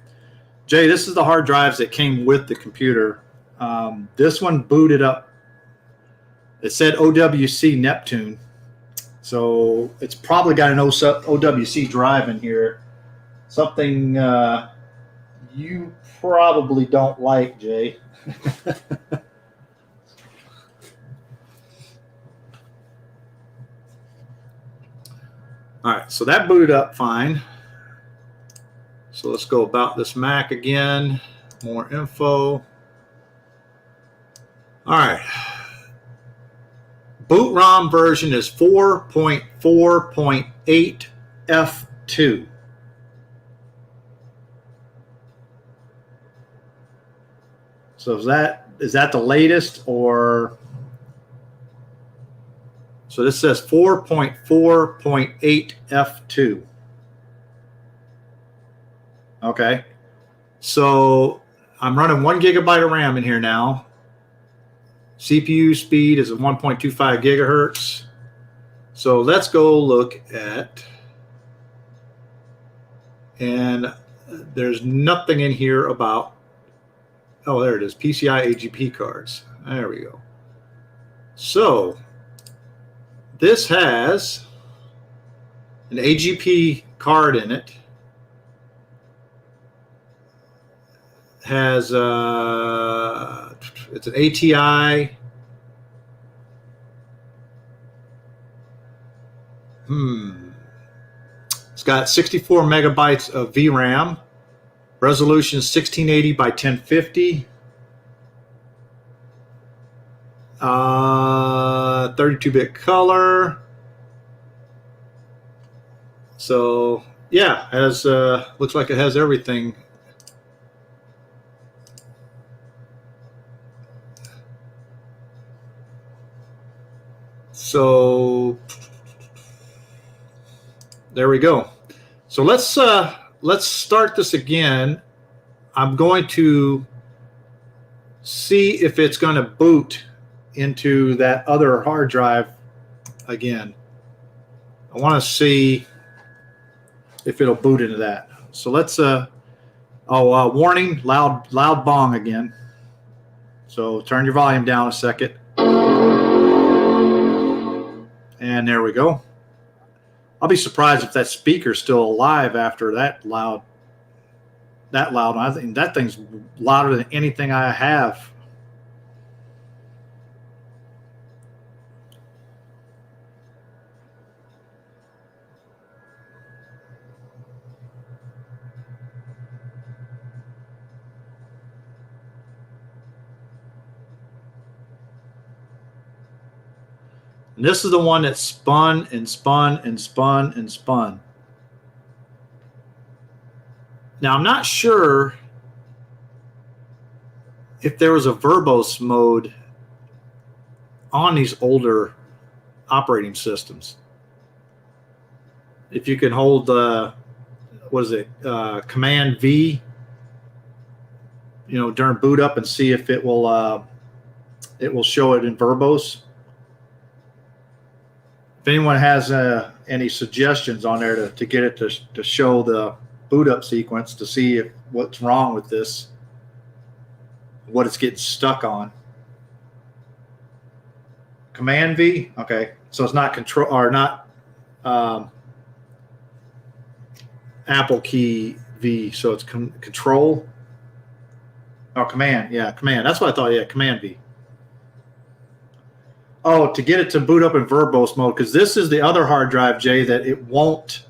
hard drives that came with the computer. This one booted up. It said OWC Neptune, so it's probably got an OWC drive in here. Something you probably don't like, Jay. All right, so that booted up fine. So let's go about this Mac again. More info. All right. Boot ROM version is 4.4.8 F2. So is that the latest, or so this says 4.4.8 F2. Okay. So I'm running 1 gigabyte of RAM in here now. CPU speed is at 1.25 gigahertz. So let's go look at, and there's nothing in here about, oh, there it is, PCI AGP cards. There we go. So this has an AGP card in it. Has it's an ATI. It's got 64 megabytes of VRAM. Resolution is 1680 by 1050. 32-bit color. So yeah, has looks like it has everything. So There we go. So let's start this again. I'm going to see if it's going to boot into that other hard drive again. I want to see if it'll boot into that. So let's warning, loud bong again. So turn your volume down a second. And there we go. I'll be surprised if that speaker's still alive after that loud. I think that thing's louder than anything I have. And this is the one that spun and spun and spun and spun. Now, I'm not sure if there was a verbose mode on these older operating systems. If you can hold, Command V, during boot up and see if it will show it in verbose. If anyone has any suggestions on there to get it to show the boot up sequence to see what's wrong with this, what it's getting stuck on. Command V, okay, so it's not control or not Apple key V, so it's control or command. Yeah, command. That's what I thought. Yeah, Command V. Oh, to get it to boot up in verbose mode, because this is the other hard drive, Jay, that it won't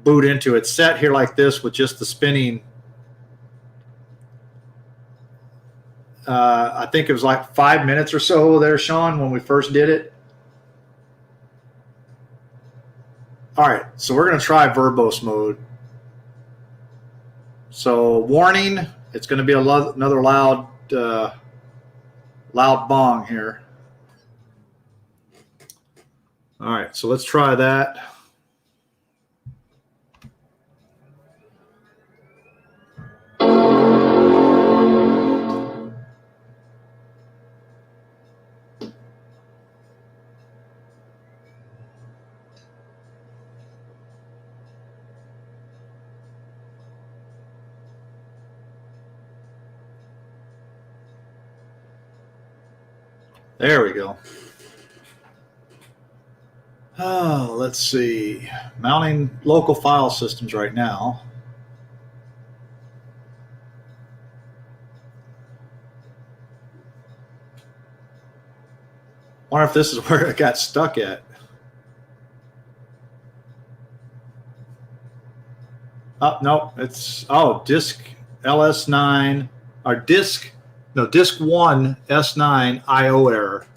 boot into. It's set here like this with just the spinning. I think it was like 5 minutes or so there, Sean, when we first did it. All right, so we're going to try verbose mode. So warning, it's going to be another loud bong here. All right, so let's try that. There we go. Oh, let's see. Mounting local file systems right now. Wonder if this is where it got stuck at. Oh, no, it's, disk LS9 or disk 1 S9 IO error.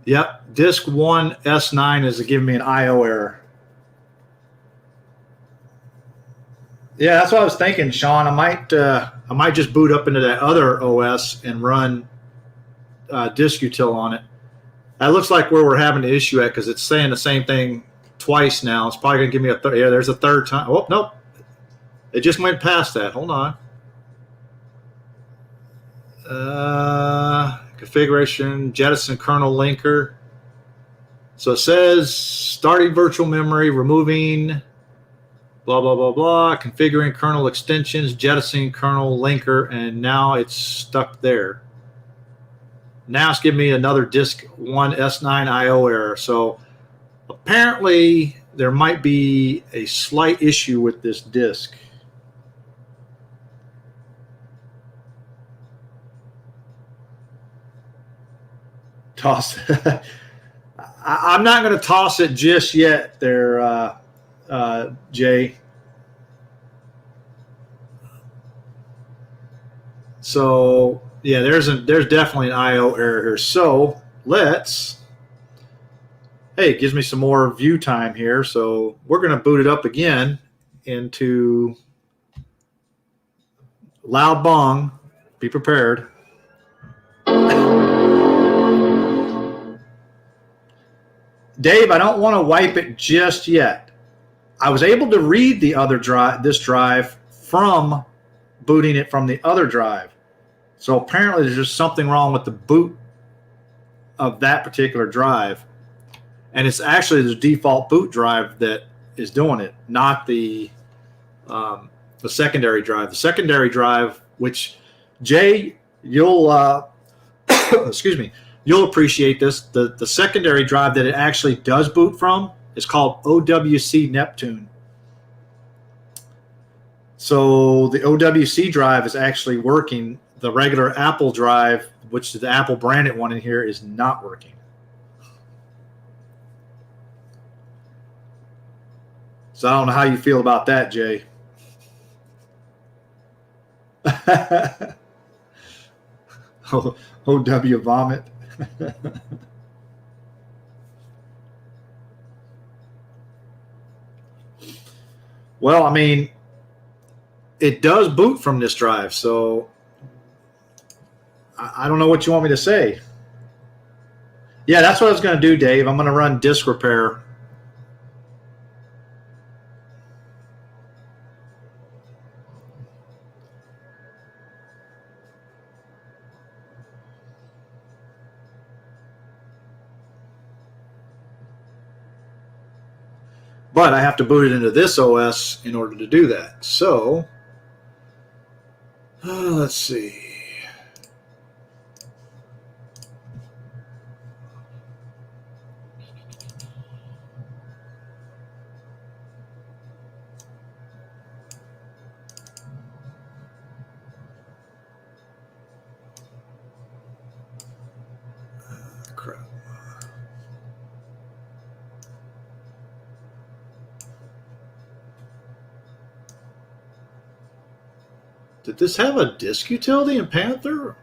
Yep, disk 1 S9 is giving me an IO error. Yeah, that's what I was thinking, Sean. I might just boot up into that other OS and run disk util on it. That looks like where we're having the issue at, because it's saying the same thing twice now. It's probably going to give me a third. Yeah, there's a third time. Oh, nope. It just went past that. Hold on. Configuration, jettison kernel linker. So it says starting virtual memory, removing blah, blah, blah, blah, configuring kernel extensions, jettisoning kernel linker, and now it's stuck there. Now it's giving me another disk 1 S9 IO error. So apparently there might be a slight issue with this disk. Toss. I'm not going to toss it just yet there, Jay. So yeah, there's definitely an IO error here. So let's, hey, it gives me some more view time here. So we're going to boot it up again into loud bong. Be prepared. Dave, I don't want to wipe it just yet. I was able to read the other drive, this drive, from booting it from the other drive. So apparently there's just something wrong with the boot of that particular drive. And it's actually the default boot drive that is doing it, not the secondary drive. The secondary drive, which, Jay, you'll excuse me, you'll appreciate this. The secondary drive that it actually does boot from is called OWC Neptune. So the OWC drive is actually working. The regular Apple drive, which is the Apple branded one in here, is not working. So I don't know how you feel about that, Jay. OW vomit. Well, I mean, it does boot from this drive, so I don't know what you want me to say. Yeah, that's what I was going to do, Dave. I'm going to run disk repair. But I have to boot it into this OS in order to do that. So, let's see. Crap. Did this have a disk utility in Panther?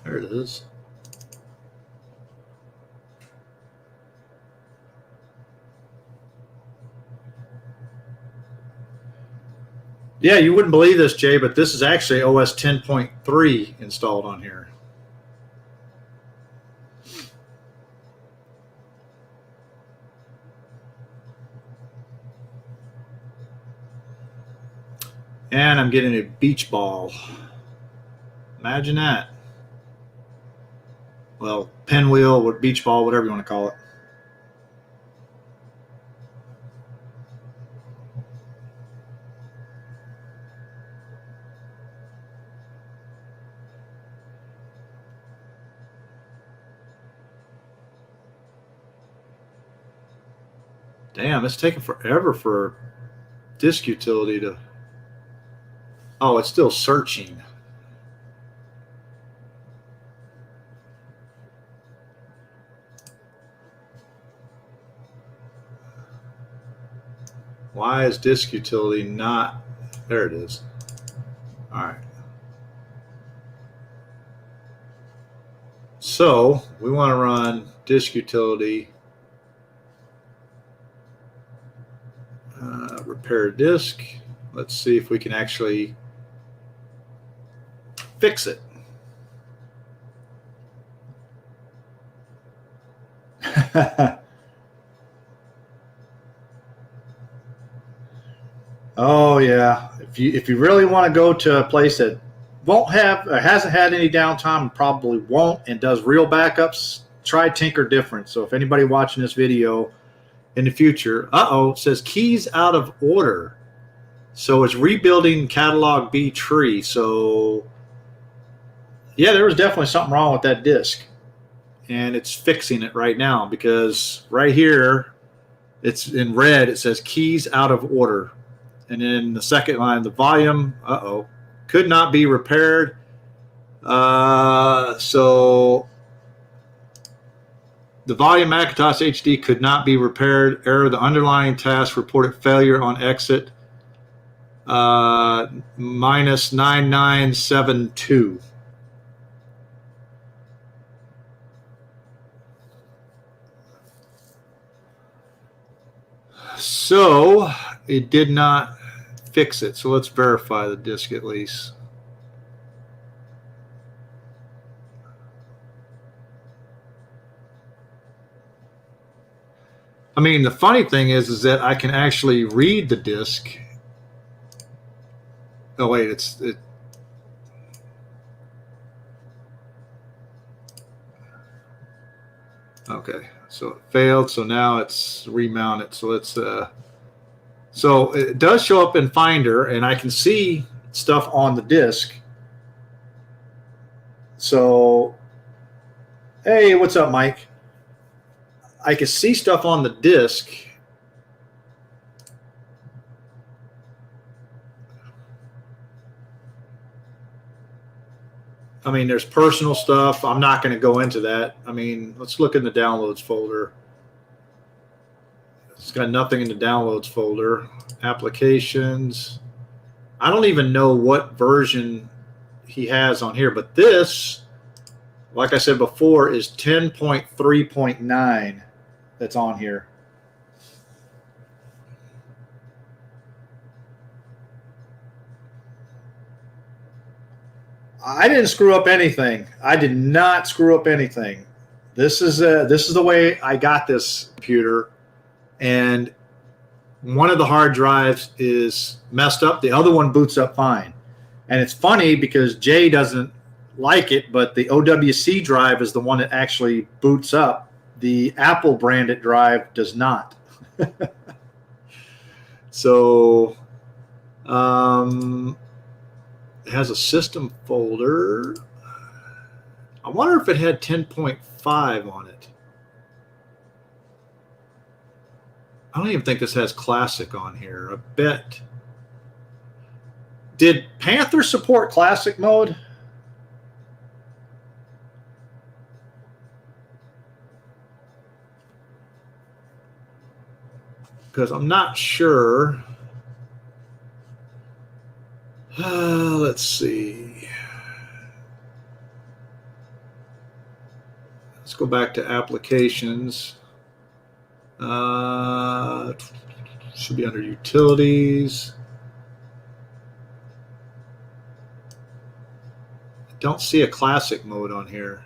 There it is. Yeah, you wouldn't believe this, Jay, but this is actually OS 10.3 installed on here. And I'm getting a beach ball. Imagine that. Well, pinwheel, beach ball, whatever you want to call it. Damn, it's taking forever for disk utility to... Oh, it's still searching. Why is disk utility not... There it is. All right. So we want to run disk utility, repair disk. Let's see if we can actually fix it. Oh yeah, if you really want to go to a place that won't have or hasn't had any downtime and probably won't and does real backups, try Tinker Different. So if anybody watching this video in the future, it says keys out of order. So it's rebuilding catalog B tree. So yeah, there was definitely something wrong with that disk, and it's fixing it right now because right here, it's in red. It says keys out of order, and then the second line, the volume, could not be repaired. So the volume Macintosh HD could not be repaired. Error: the underlying task reported failure on exit. Minus 9972. So it did not fix it. So let's verify the disk at least. I mean, the funny thing is that I can actually read the disk. Oh wait, it. Okay, so it failed. So now it's remounted. So let's. So it does show up in Finder, and I can see stuff on the disk. So, hey, what's up, Mike? I can see stuff on the disk. I mean, there's personal stuff. I'm not going to go into that. I mean, let's look in the downloads folder. It's got nothing in the downloads folder. Applications. I don't even know what version he has on here, but this, like I said before, is 10.3.9 that's on here. I didn't screw up anything. I did not screw up anything. This is the way I got this computer, and one of the hard drives is messed up. The other one boots up fine. And it's funny because Jay doesn't like it, but the OWC drive is the one that actually boots up. The Apple branded drive does not. So it has a system folder. I wonder if it had 10.5 on it. I don't even think this has Classic on here. I bet. Did Panther support Classic mode? Because I'm not sure. Let's see. Let's go back to applications. Should be under utilities. I don't see a classic mode on here.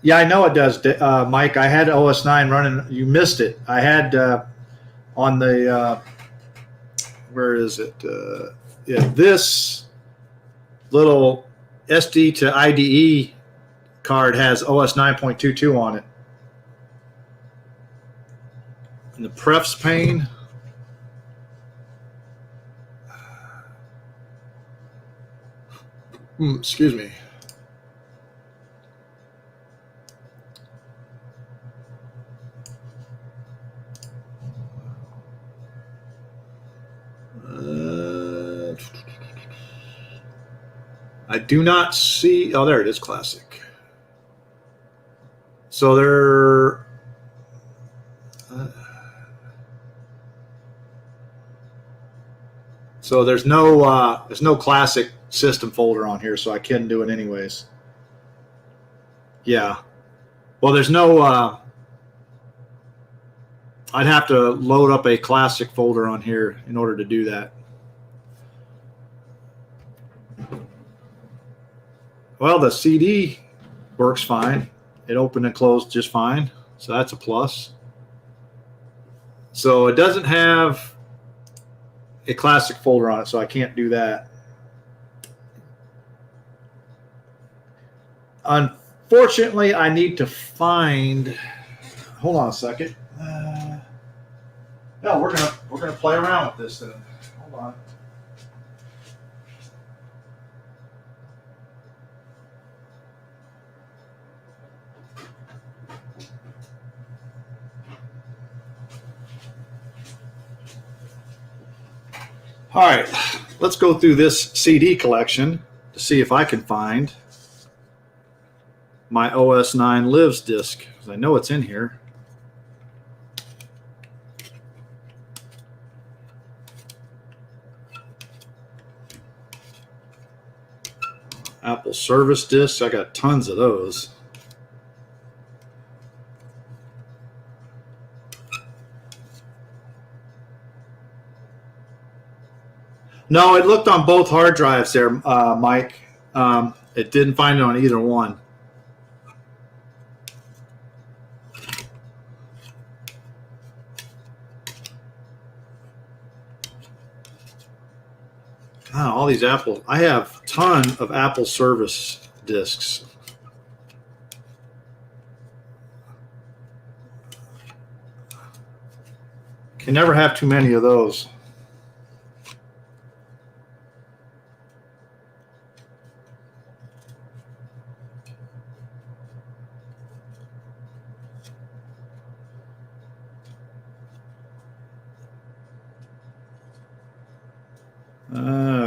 Yeah, I know it does, Mike. I had OS 9 running. You missed it. I had on the, where is it? Yeah, this little SD to IDE card has OS 9.22 on it. And the prefs pane. Excuse me. I do not see. Oh, there it is, classic. So there. So there's no classic system folder on here, so I can do it anyways. Yeah. Well, there's no. I'd have to load up a classic folder on here in order to do that. Well, the CD works fine. It opened and closed just fine, so that's a plus. So it doesn't have a classic folder on it, so I can't do that. Unfortunately, I need to find. Hold on a second. No, we're gonna play around with this then. Hold on. All right, let's go through this CD collection to see if I can find my OS 9 Lives disc, because I know it's in here. Apple service discs, I got tons of those. No, it looked on both hard drives there, Mike. It didn't find it on either one. God, all these Apple. I have a ton of Apple service discs. Can never have too many of those.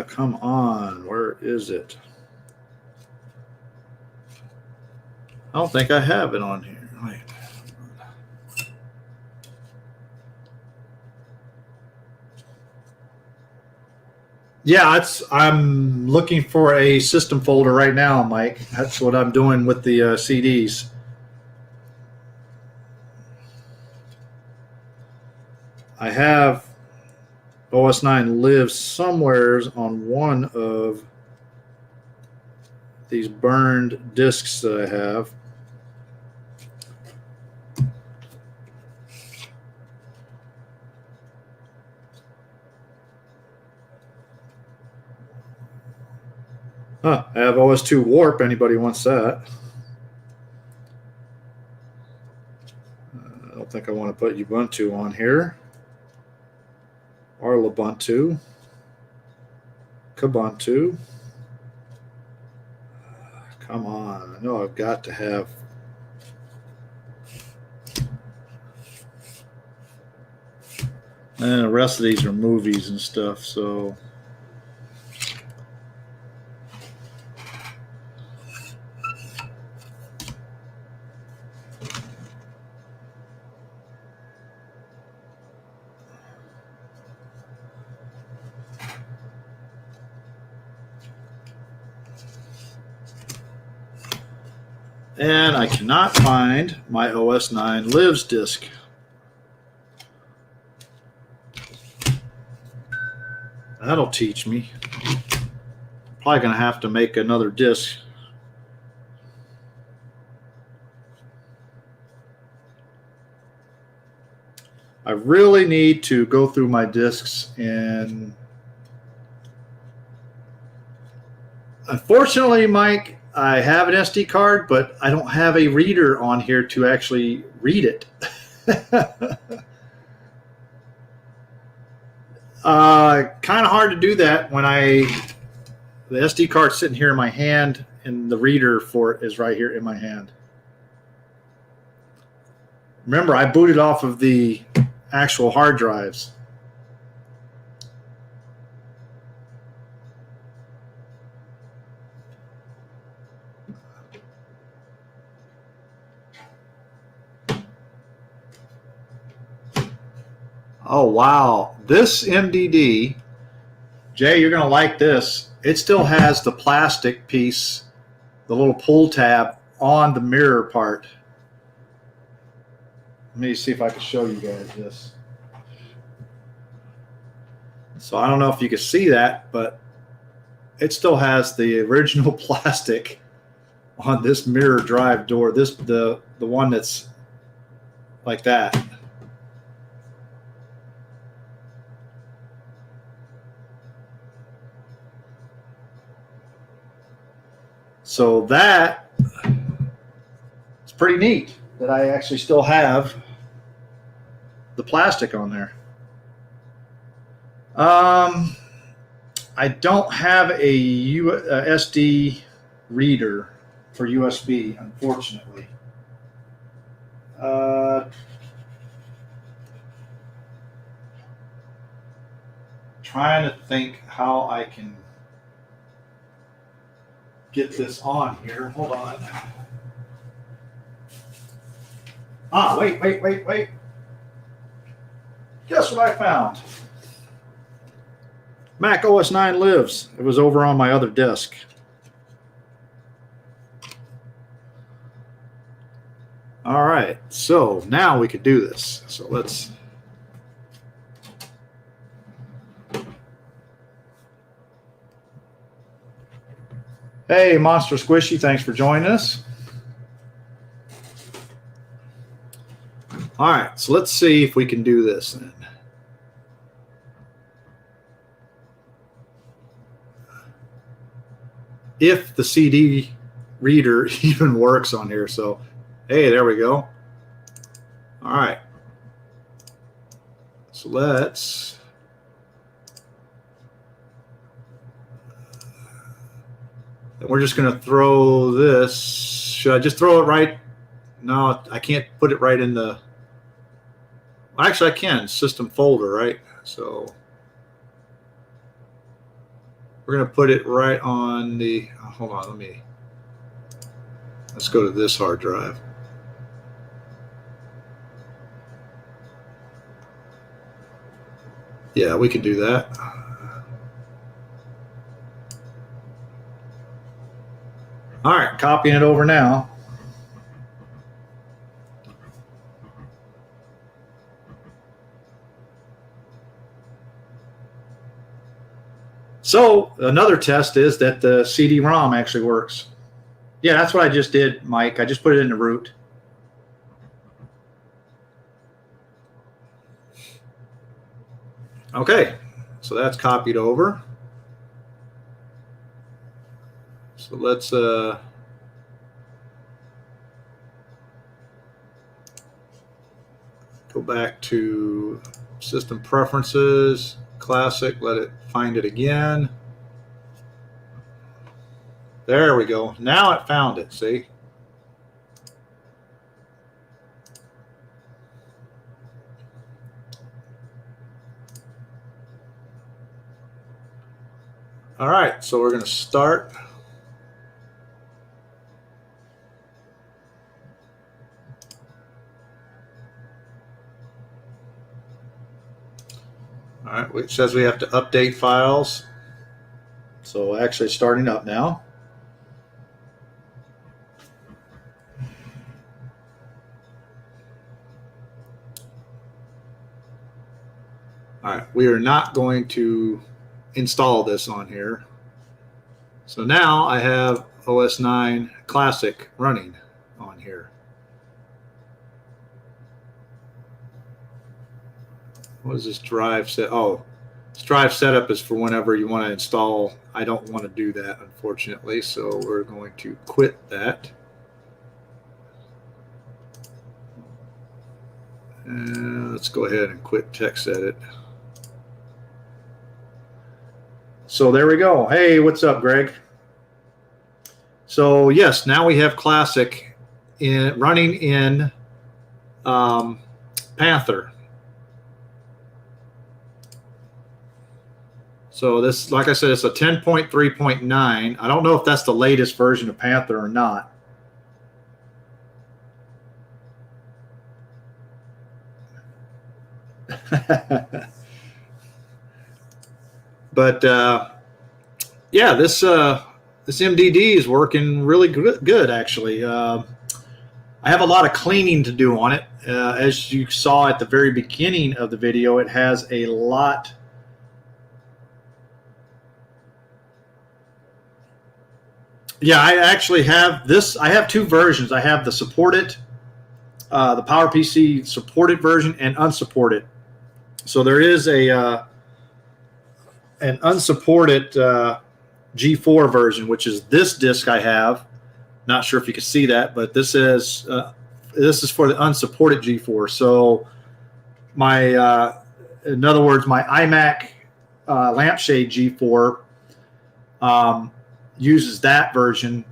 Come on, where is it? I don't think I have it on here. Wait. Yeah, I'm looking for a system folder right now, Mike. That's what I'm doing with the CDs. I have OS 9 lives somewhere on one of these burned discs that I have. I have OS2 Warp. Anybody wants that? I don't think I want to put Ubuntu on here. Or Lubuntu. Kubuntu. Come on. I know I've got to have. And the rest of these are movies and stuff, so. And I cannot find my OS 9 lives disk. That'll teach me. Probably going to have to make another disk. I really need to go through my disks, and unfortunately, Mike, I have an SD card, but I don't have a reader on here to actually read it. Kind of hard to do that when the SD card's sitting here in my hand and the reader for it is right here in my hand. Remember, I booted off of the actual hard drives. Oh, wow. This MDD, Jay, you're going to like this. It still has the plastic piece, the little pull tab on the mirror part. Let me see if I can show you guys this. So I don't know if you can see that, but it still has the original plastic on this mirror drive door. The one that's like that. So that is pretty neat that I actually still have the plastic on there. I don't have a SD reader for USB, unfortunately. Trying to think how I can get this on here. Hold on. Wait. Guess what I found? Mac OS 9 lives. It was over on my other disk. All right, so now we could do this. So let's. Hey, Monster Squishy, thanks for joining us. All right, so let's see if we can do this then. If the CD reader even works on here. So, hey, there we go. All right. So let's we're just going to throw this. Should I just throw it right? No, I can't put it right in the. Well, actually, I can. System folder, right? So we're going to put it right on the. Oh, hold on, let's go to this hard drive. Yeah, we can do that. All right, copying it over now. So another test is that the CD-ROM actually works. Yeah, that's what I just did, Mike. I just put it in the root. Okay, so that's copied over. So let's go back to System Preferences, Classic, let it find it again. There we go. Now it found it, see? All right, so we're going to start. All right, it says we have to update files. So actually starting up now. All right, we are not going to install this on here. So now I have OS 9 Classic running on here. What is this drive set? Oh, this drive setup is for whenever you want to install. I don't want to do that, unfortunately, so we're going to quit that. And let's go ahead and quit text edit. So there we go. Hey, what's up, Greg? So yes, now we have Classic running in Panther. So this, like I said, it's a 10.3.9. I don't know if that's the latest version of Panther or not. But yeah, this MDD is working really good actually. I have a lot of cleaning to do on it. As you saw at the very beginning of the video, it has a lot. Yeah, I actually have this. I have two versions. I have the supported, the PowerPC supported version and unsupported. So there is an unsupported G4 version, which is this disc I have. Not sure if you can see that, but this is for the unsupported G4. So my, in other words, my iMac lampshade G4 uses that version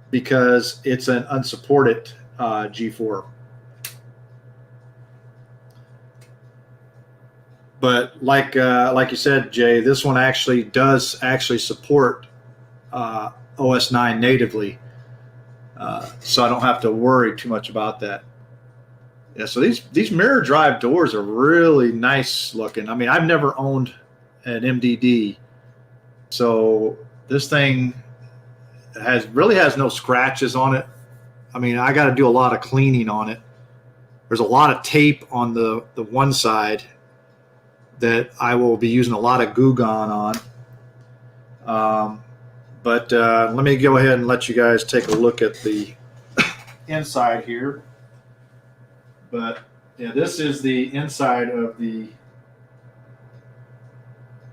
because it's an unsupported G4. But like you said, Jay, this one actually does support OS 9 natively, so I don't have to worry too much about that. Yeah, so these mirror drive doors are really nice looking. I mean, I've never owned an MDD, so this thing really has no scratches on it. I mean, I got to do a lot of cleaning on it. There's a lot of tape on the one side that I will be using a lot of Goo Gone on. But let me go ahead and let you guys take a look at the inside here. But yeah, this is the inside of the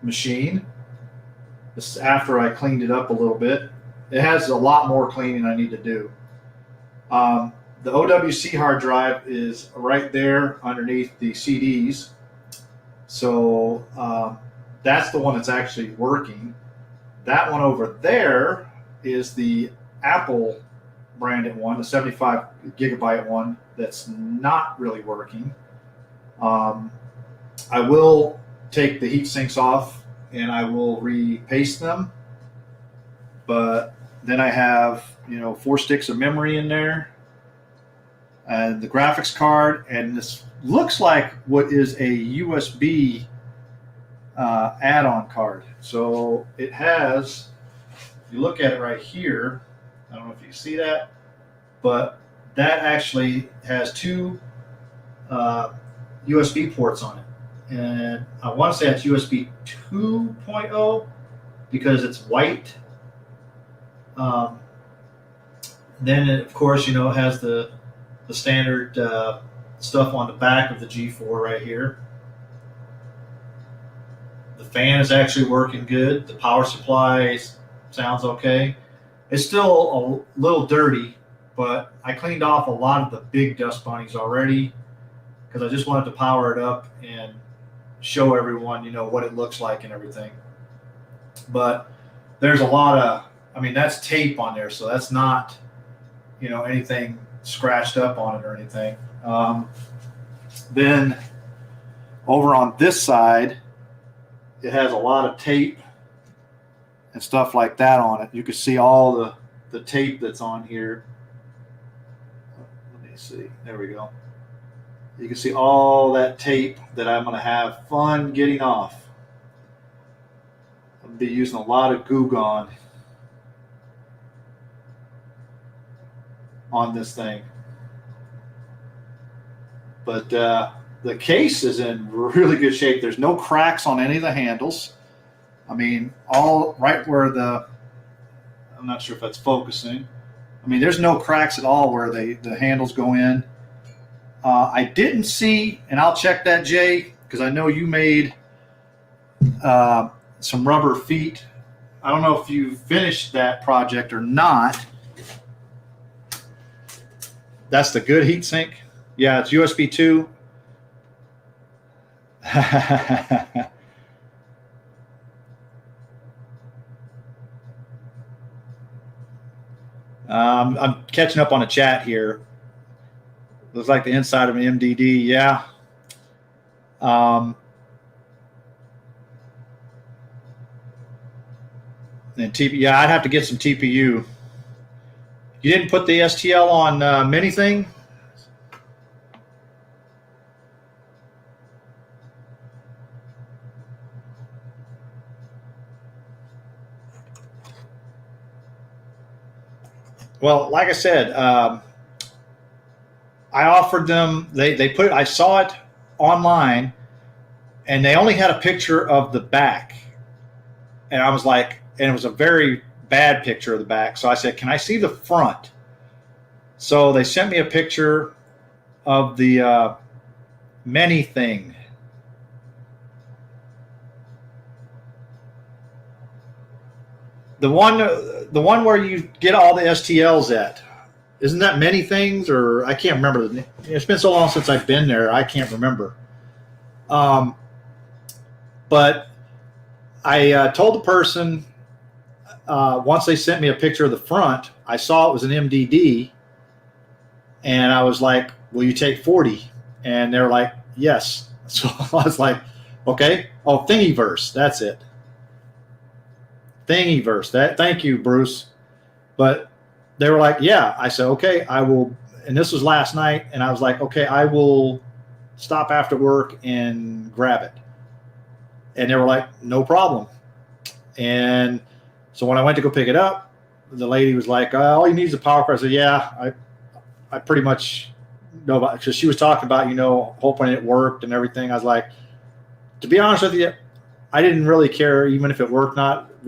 machine. This is after I cleaned it up a little bit. It has a lot more cleaning I need to do. The OWC hard drive is right there underneath the CDs. So that's the one that's actually working. That one over there is the Apple branded one, the 75 gigabyte one that's not really working. I will take the heat sinks off and I will repaste them. But then I have, 4 sticks of memory in there, and the graphics card, and this looks like what is a USB add-on card. So it has, if you look at it right here, I don't know if you see that, but that actually has 2 USB ports on it. And I want to say it's USB 2.0 because it's white. Then it, of course, it has the standard stuff on the back of the G4 right here. The fan is actually working good. The power supply sounds okay. It's still a little dirty, but I cleaned off a lot of the big dust bunnies already because I just wanted to power it up and show everyone, what it looks like and everything. But there's a lot of, that's tape on there, so that's not, anything scratched up on it or anything. Then over on this side, it has a lot of tape and stuff like that on it. You can see all the tape that's on here. Let me see. There we go. You can see all that tape that I'm going to have fun getting off. I'll be using a lot of Goo Gone on this thing. But the case is in really good shape. There's no cracks on any of the handles. All right where I'm not sure if that's focusing. There's no cracks at all where the handles go in. I didn't see, and I'll check that, Jay, because I know you made some rubber feet. I don't know if you finished that project or not. That's the good heat sink. Yeah, it's USB 2. I'm catching up on the chat here. Looks like the inside of an MDD. Yeah. And yeah, I'd have to get some TPU. You didn't put the STL on anything? Well, like I said, I offered them, I saw it online, and they only had a picture of the back. And I was like, and it was a very bad picture of the back. So I said, can I see the front? So they sent me a picture of the many thing. The one where you get all the STLs at. Isn't that many things? Or I can't remember. It's been so long since I've been there, I can't remember. But I told the person, once they sent me a picture of the front, I saw it was an MDD, and I was like, will you take 40? And they're like, yes. So I was like, okay. Oh, Thingiverse, that's it. Thingiverse. Thank you, Bruce. But they were like, yeah. I said, okay, I will. And this was last night, and I was like, okay, I will stop after work and grab it. And they were like, no problem. And so when I went to go pick it up, the lady was like, all you need is a power cord. I said, yeah, I pretty much know about it. Because she was talking about, hoping it worked and everything. I was like, to be honest with you, I didn't really care even if it worked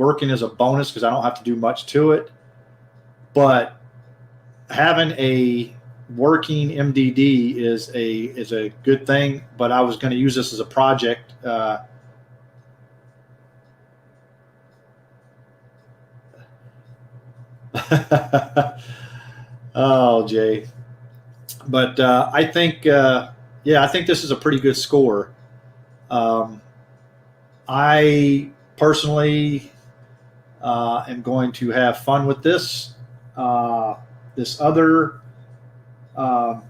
working as a bonus because I don't have to do much to it. But having a working MDD is a good thing. But I was going to use this as a project. Oh, Jay. But I think, I think this is a pretty good score. I personally am going to have fun with this. This other PowerMac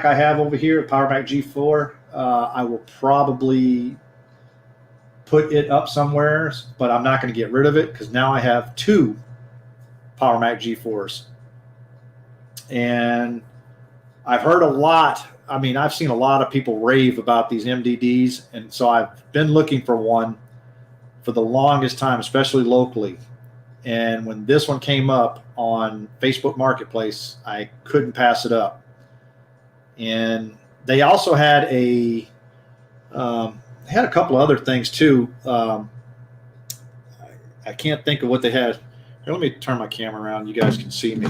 I have over here, PowerMac G4, I will probably put it up somewhere, but I'm not going to get rid of it because now I have two PowerMac G4s. And I've heard a lot. I mean, I've seen a lot of people rave about these MDDs, and so I've been looking for one for the longest time, especially locally. And when this one came up on Facebook Marketplace, I couldn't pass it up. And they also had a couple of other things too. I can't think of what they had. Here, let me turn my camera around. You guys can see me.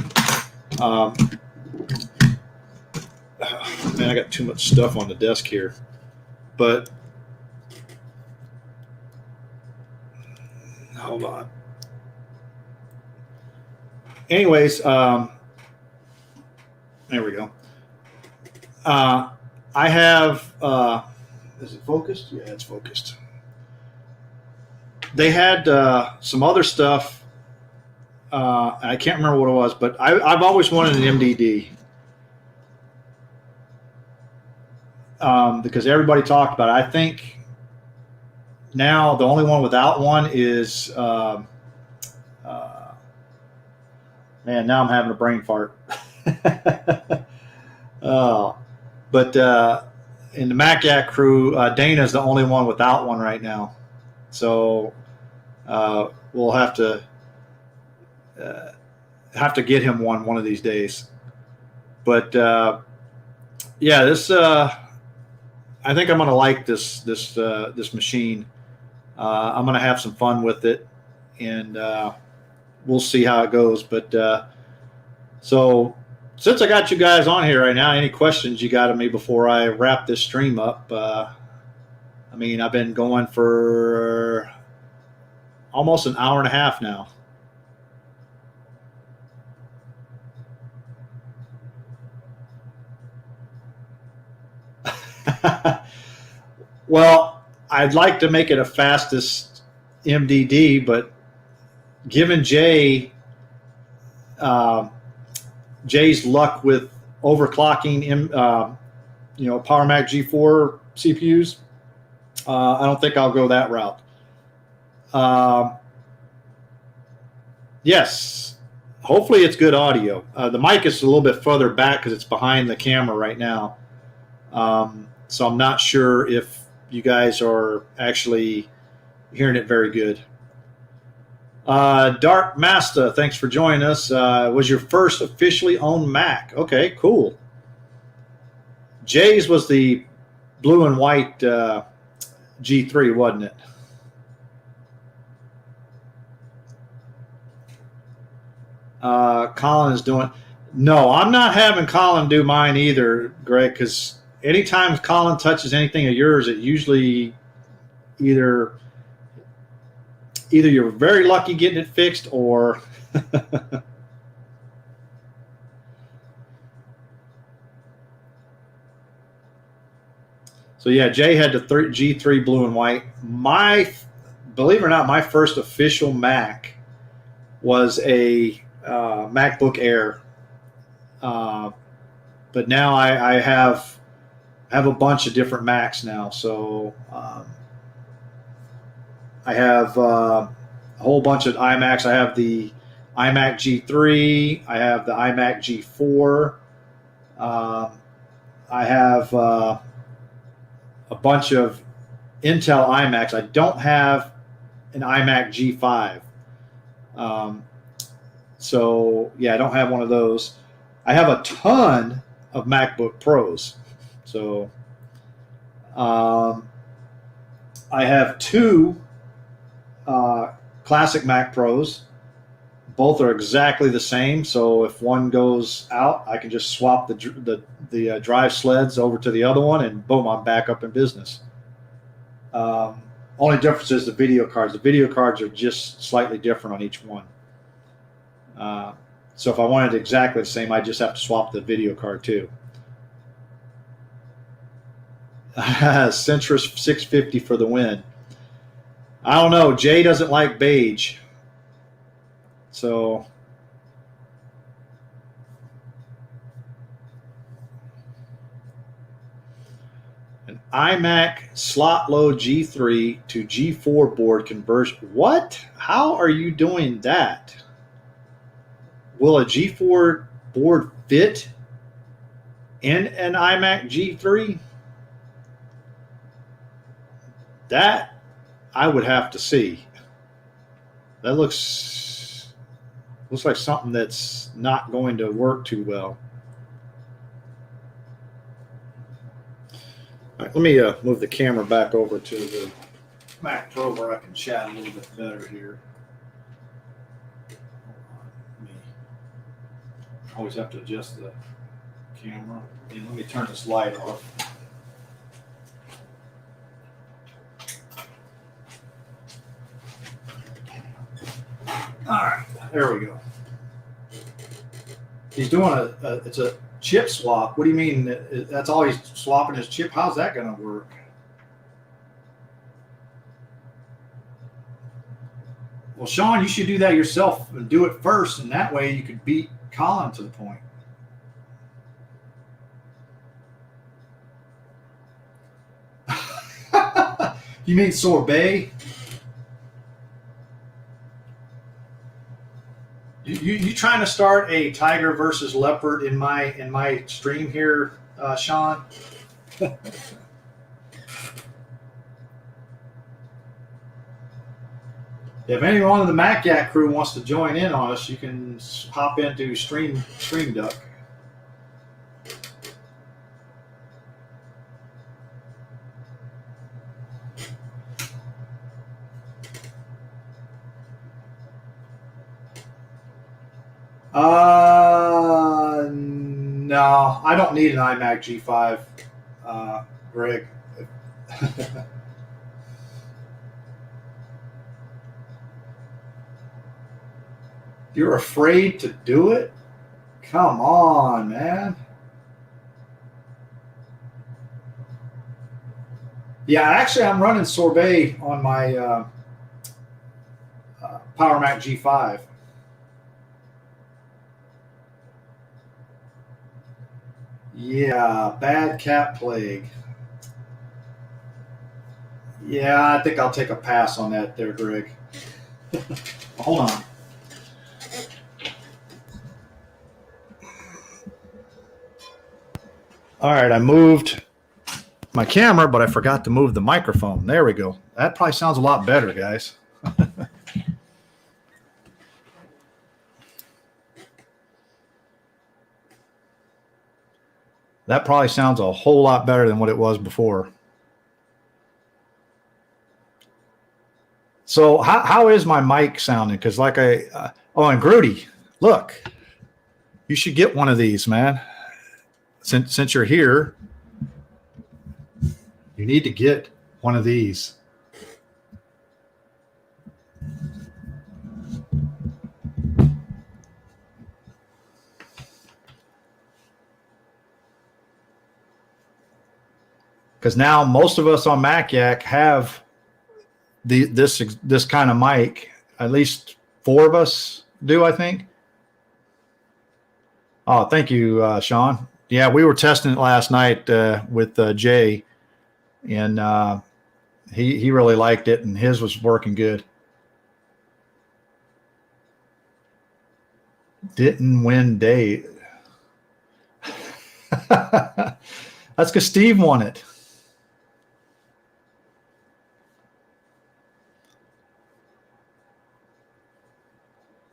Man, I got too much stuff on the desk here. But hold on. Anyways, there we go. I have, is it focused? Yeah, it's focused. They had some other stuff. I can't remember what it was, but I've always wanted an MDD. Because everybody talked about it. I think now the only one without one is, man, now I'm having a brain fart. But in the MacYak crew, Dana's the only one without one right now. So we'll have to get him one of these days. But yeah, this I think I'm going to like this machine. I'm going to have some fun with it, and we'll see how it goes. But so since I got you guys on here right now, any questions you got of me before I wrap this stream up? I mean, I've been going for almost an hour and a half now. Well, I'd like to make it a fastest MDD, but given Jay's luck with overclocking, PowerMac G4 CPUs, I don't think I'll go that route. Yes, hopefully it's good audio. The mic is a little bit further back because it's behind the camera right now. So I'm not sure if you guys are actually hearing it very good. Dark Master, thanks for joining us. Was your first officially owned Mac? Okay, cool. Jay's was the blue and white G3, wasn't it? Colin is doing. No, I'm not having Colin do mine either, Greg, because anytime Colin touches anything of yours, it usually either you're very lucky getting it fixed or so yeah, Jay had the G3 blue and white. Believe it or not, my first official Mac was a MacBook Air. But now I have a bunch of different Macs now. So I have a whole bunch of iMacs. I have the iMac G3. I have the iMac G4. I have a bunch of Intel iMacs. I don't have an iMac G5. So yeah, I don't have one of those. I have a ton of MacBook Pros. So I have two classic Mac Pros. Both are exactly the same. So if one goes out, I can just swap the drive sleds over to the other one, and boom, I'm back up in business. Only difference is the video cards. The video cards are just slightly different on each one. So if I wanted exactly the same, I just have to swap the video card too. Centrus 650 for the win. I don't know. Jay doesn't like beige. So an iMac slot load G3 to G4 board conversion. What? How are you doing that? Will a G4 board fit in an iMac G3? That I would have to see. That looks like something that's not going to work too well. All right, let me move the camera back over to the Mac Pro where I can chat a little bit better here. Always have to adjust the camera. And let me turn this light off. All right, there we go. He's doing it's a chip swap. What do you mean? That's all he's swapping his chip? How's that going to work? Well, Sean, you should do that yourself and do it first, and that way you could beat Colin to the point. You mean sorbet? You trying to start a tiger versus leopard in my stream here, Sean? If anyone on the MacYak crew wants to join in on us, you can hop into Stream Duck. No, I don't need an iMac G5, Greg. You're afraid to do it? Come on, man. Yeah, actually, I'm running sorbet on my PowerMac G5. Yeah, bad cat plague. Yeah, I think I'll take a pass on that there, Greg. Hold on. All right, I moved my camera, but I forgot to move the microphone. There we go. That probably sounds a lot better, guys. That probably sounds a whole lot better than what it was before. So how is my mic sounding? Because like and Grudy, look, you should get one of these, man. Since you're here, you need to get one of these. Because now most of us on MacYak have this kind of mic. At least 4 of us do, I think. Oh, thank you, Sean. Yeah, we were testing it last night with Jay, and he really liked it, and his was working good. Didn't win day. That's because Steve won it.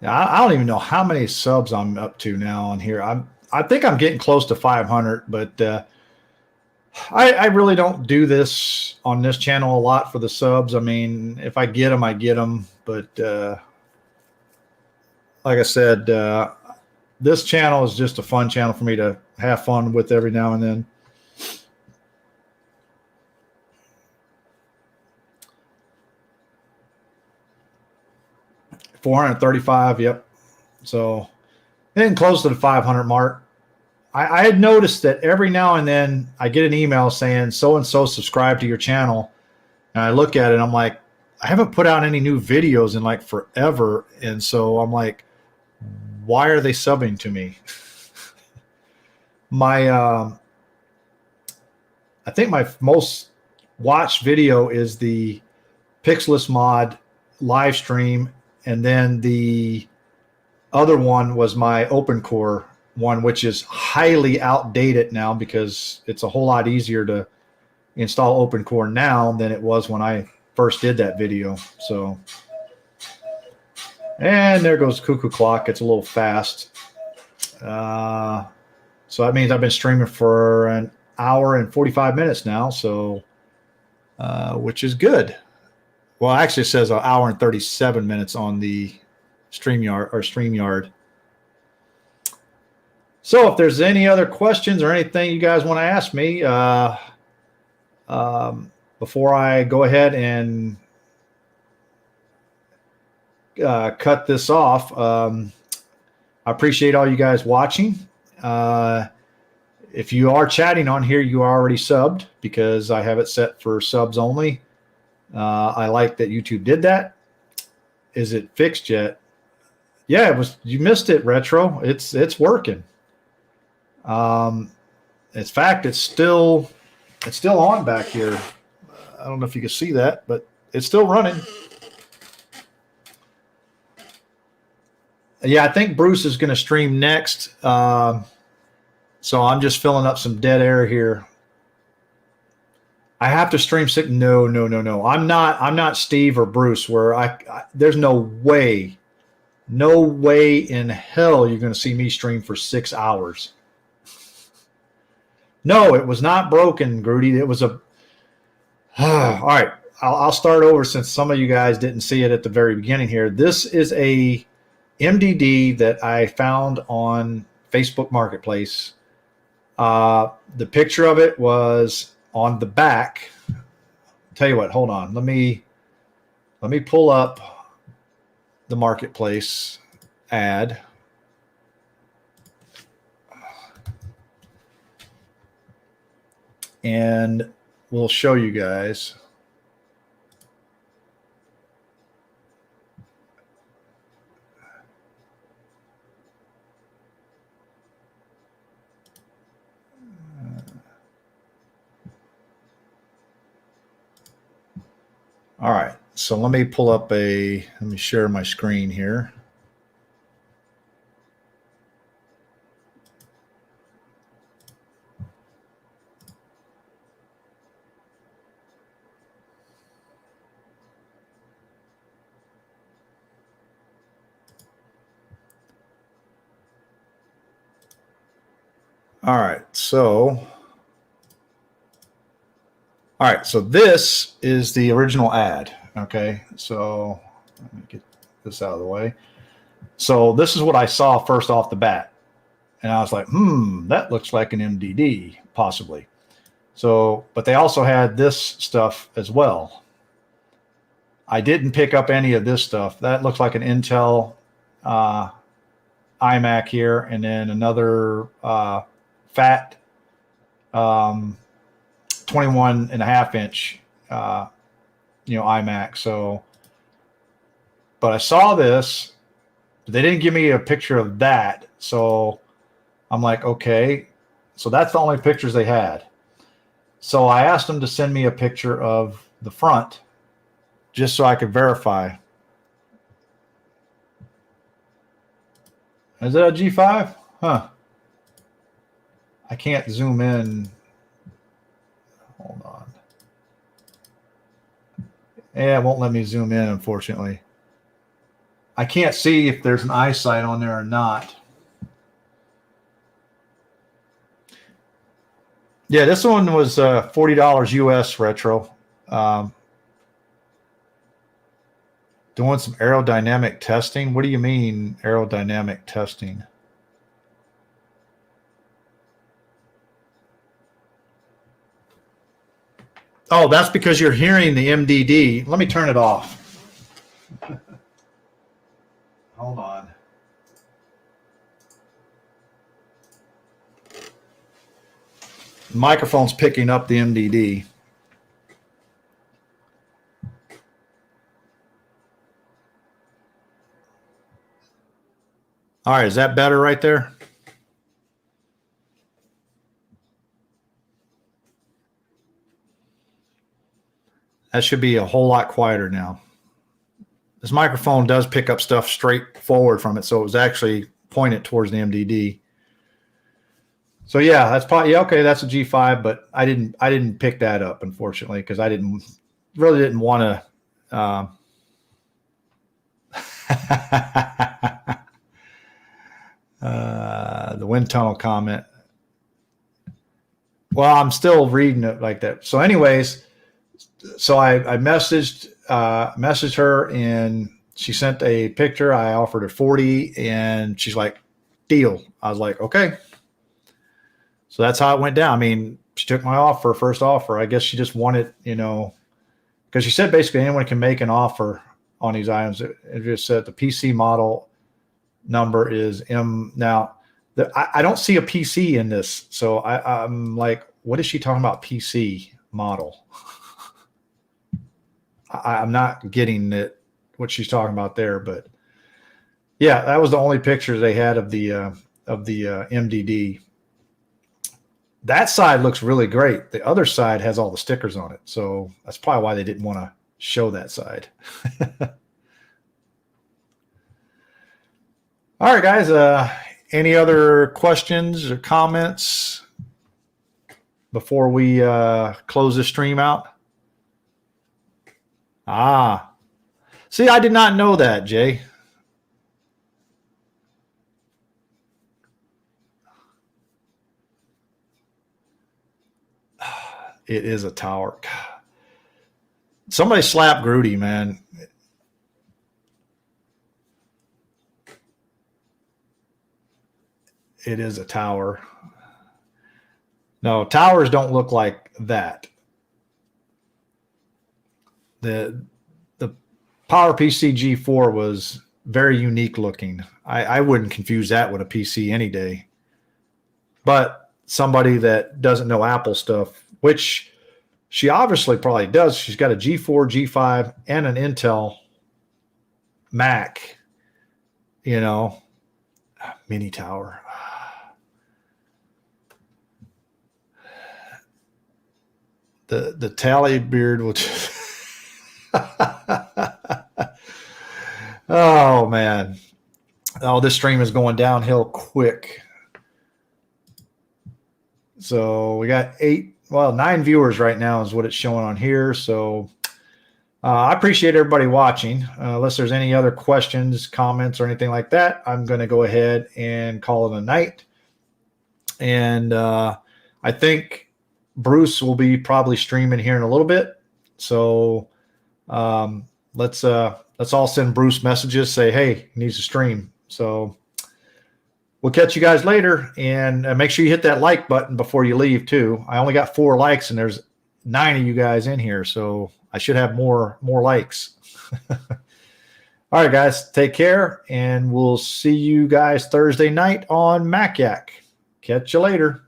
I don't even know how many subs I'm up to now on here. I think I'm getting close to 500, but I really don't do this on this channel a lot for the subs. I mean, if I get them, I get them. But like I said, this channel is just a fun channel for me to have fun with every now and then. $435, yep. So getting close to the 500 mark. I had noticed that every now and then I get an email saying so-and-so subscribe to your channel. And I look at it and I'm like, I haven't put out any new videos in like forever. And so I'm like, why are they subbing to me? I think my most watched video is the Pixelist mod live stream. And then the other one was my OpenCore one, which is highly outdated now because it's a whole lot easier to install OpenCore now than it was when I first did that video. So, and there goes Cuckoo Clock. It's a little fast. So that means I've been streaming for an hour and 45 minutes now. So, which is good. Well, actually it says an hour and 37 minutes on the StreamYard. So if there's any other questions or anything you guys want to ask me, before I go ahead and cut this off, I appreciate all you guys watching. If you are chatting on here, you are already subbed because I have it set for subs only. I like that YouTube did that. Is it fixed yet? Yeah, it was. You missed it, Retro. It's working. In fact, it's still on back here. I don't know if you can see that, but it's still running. Yeah, I think Bruce is going to stream next. So I'm just filling up some dead air here. I have to stream six. No. I'm not Steve or Bruce. Where there's no way in hell you're going to see me stream for 6 hours. No, it was not broken, Grudy. It was a. All right, I'll start over since some of you guys didn't see it at the very beginning here. This is a MDD that I found on Facebook Marketplace. The picture of it was on the back. Tell you what, hold on. Let me pull up the Marketplace ad. And we'll show you guys. All right, so let me share my screen here. All right, so this is the original ad. Okay, so let me get this out of the way. So this is what I saw first off the bat, and I was like, that looks like an MDD, possibly. So, but they also had this stuff as well. I didn't pick up any of this stuff. That looks like an Intel iMac here, and then another fat 21.5-inch iMac. So, but I saw this. They didn't give me a picture of that, so I'm like, okay. So that's the only pictures they had. So I asked them to send me a picture of the front, just so I could verify. Is it a G5? Huh. I can't zoom in. Hold on. Yeah, it won't let me zoom in, unfortunately. I can't see if there's an eyesight on there or not. Yeah, this one was $40 US, Retro. To Doing some aerodynamic testing. What do you mean aerodynamic testing? Oh, that's because you're hearing the MDD. Let me turn it off. Hold on. The microphone's picking up the MDD. All right, is that better right there? That should be a whole lot quieter now. This microphone does pick up stuff straight forward from it, so it was actually pointed towards the MDD. So yeah, that's probably okay. That's a G5, but I didn't pick that up, unfortunately, because I really didn't want to. The wind tunnel comment. Well, I'm still reading it like that. So, anyways, so I messaged her and she sent a picture. I offered her 40, and she's like, "Deal." I was like, "Okay." So that's how it went down. I mean, she took my offer, first offer. I guess she just wanted, because she said basically anyone can make an offer on these items. It just said the PC model number is M. Now, I don't see a PC in this. So I'm like, what is she talking about PC model? I'm not getting what she's talking about there. But yeah, that was the only picture they had of the MDD. That side looks really great. The other side has all the stickers on it. So that's probably why they didn't want to show that side. All right, guys. Any other questions or comments before we close this stream out? See, I did not know that, Jay. It is a tower. Somebody slap Grudy, man. It is a tower. No, towers don't look like that. The PowerPC G4 was very unique looking. I wouldn't confuse that with a PC any day. But somebody that doesn't know Apple stuff, which she obviously probably does. She's got a G4, G5, and an Intel Mac, mini tower. The tally beard will just oh man. Oh, this stream is going downhill quick. So we got 9 viewers right now is what it's showing on here. So I appreciate everybody watching. Unless there's any other questions, comments, or anything like that, I'm going to go ahead and call it a night. And I think Bruce will be probably streaming here in a little bit. So let's all send Bruce messages, say, hey, he needs to stream. So we'll catch you guys later, and make sure you hit that like button before you leave too. I only got 4 likes, and there's 9 of you guys in here, so I should have more likes. All right, guys, take care, and we'll see you guys Thursday night on Mac Yak. Catch you later.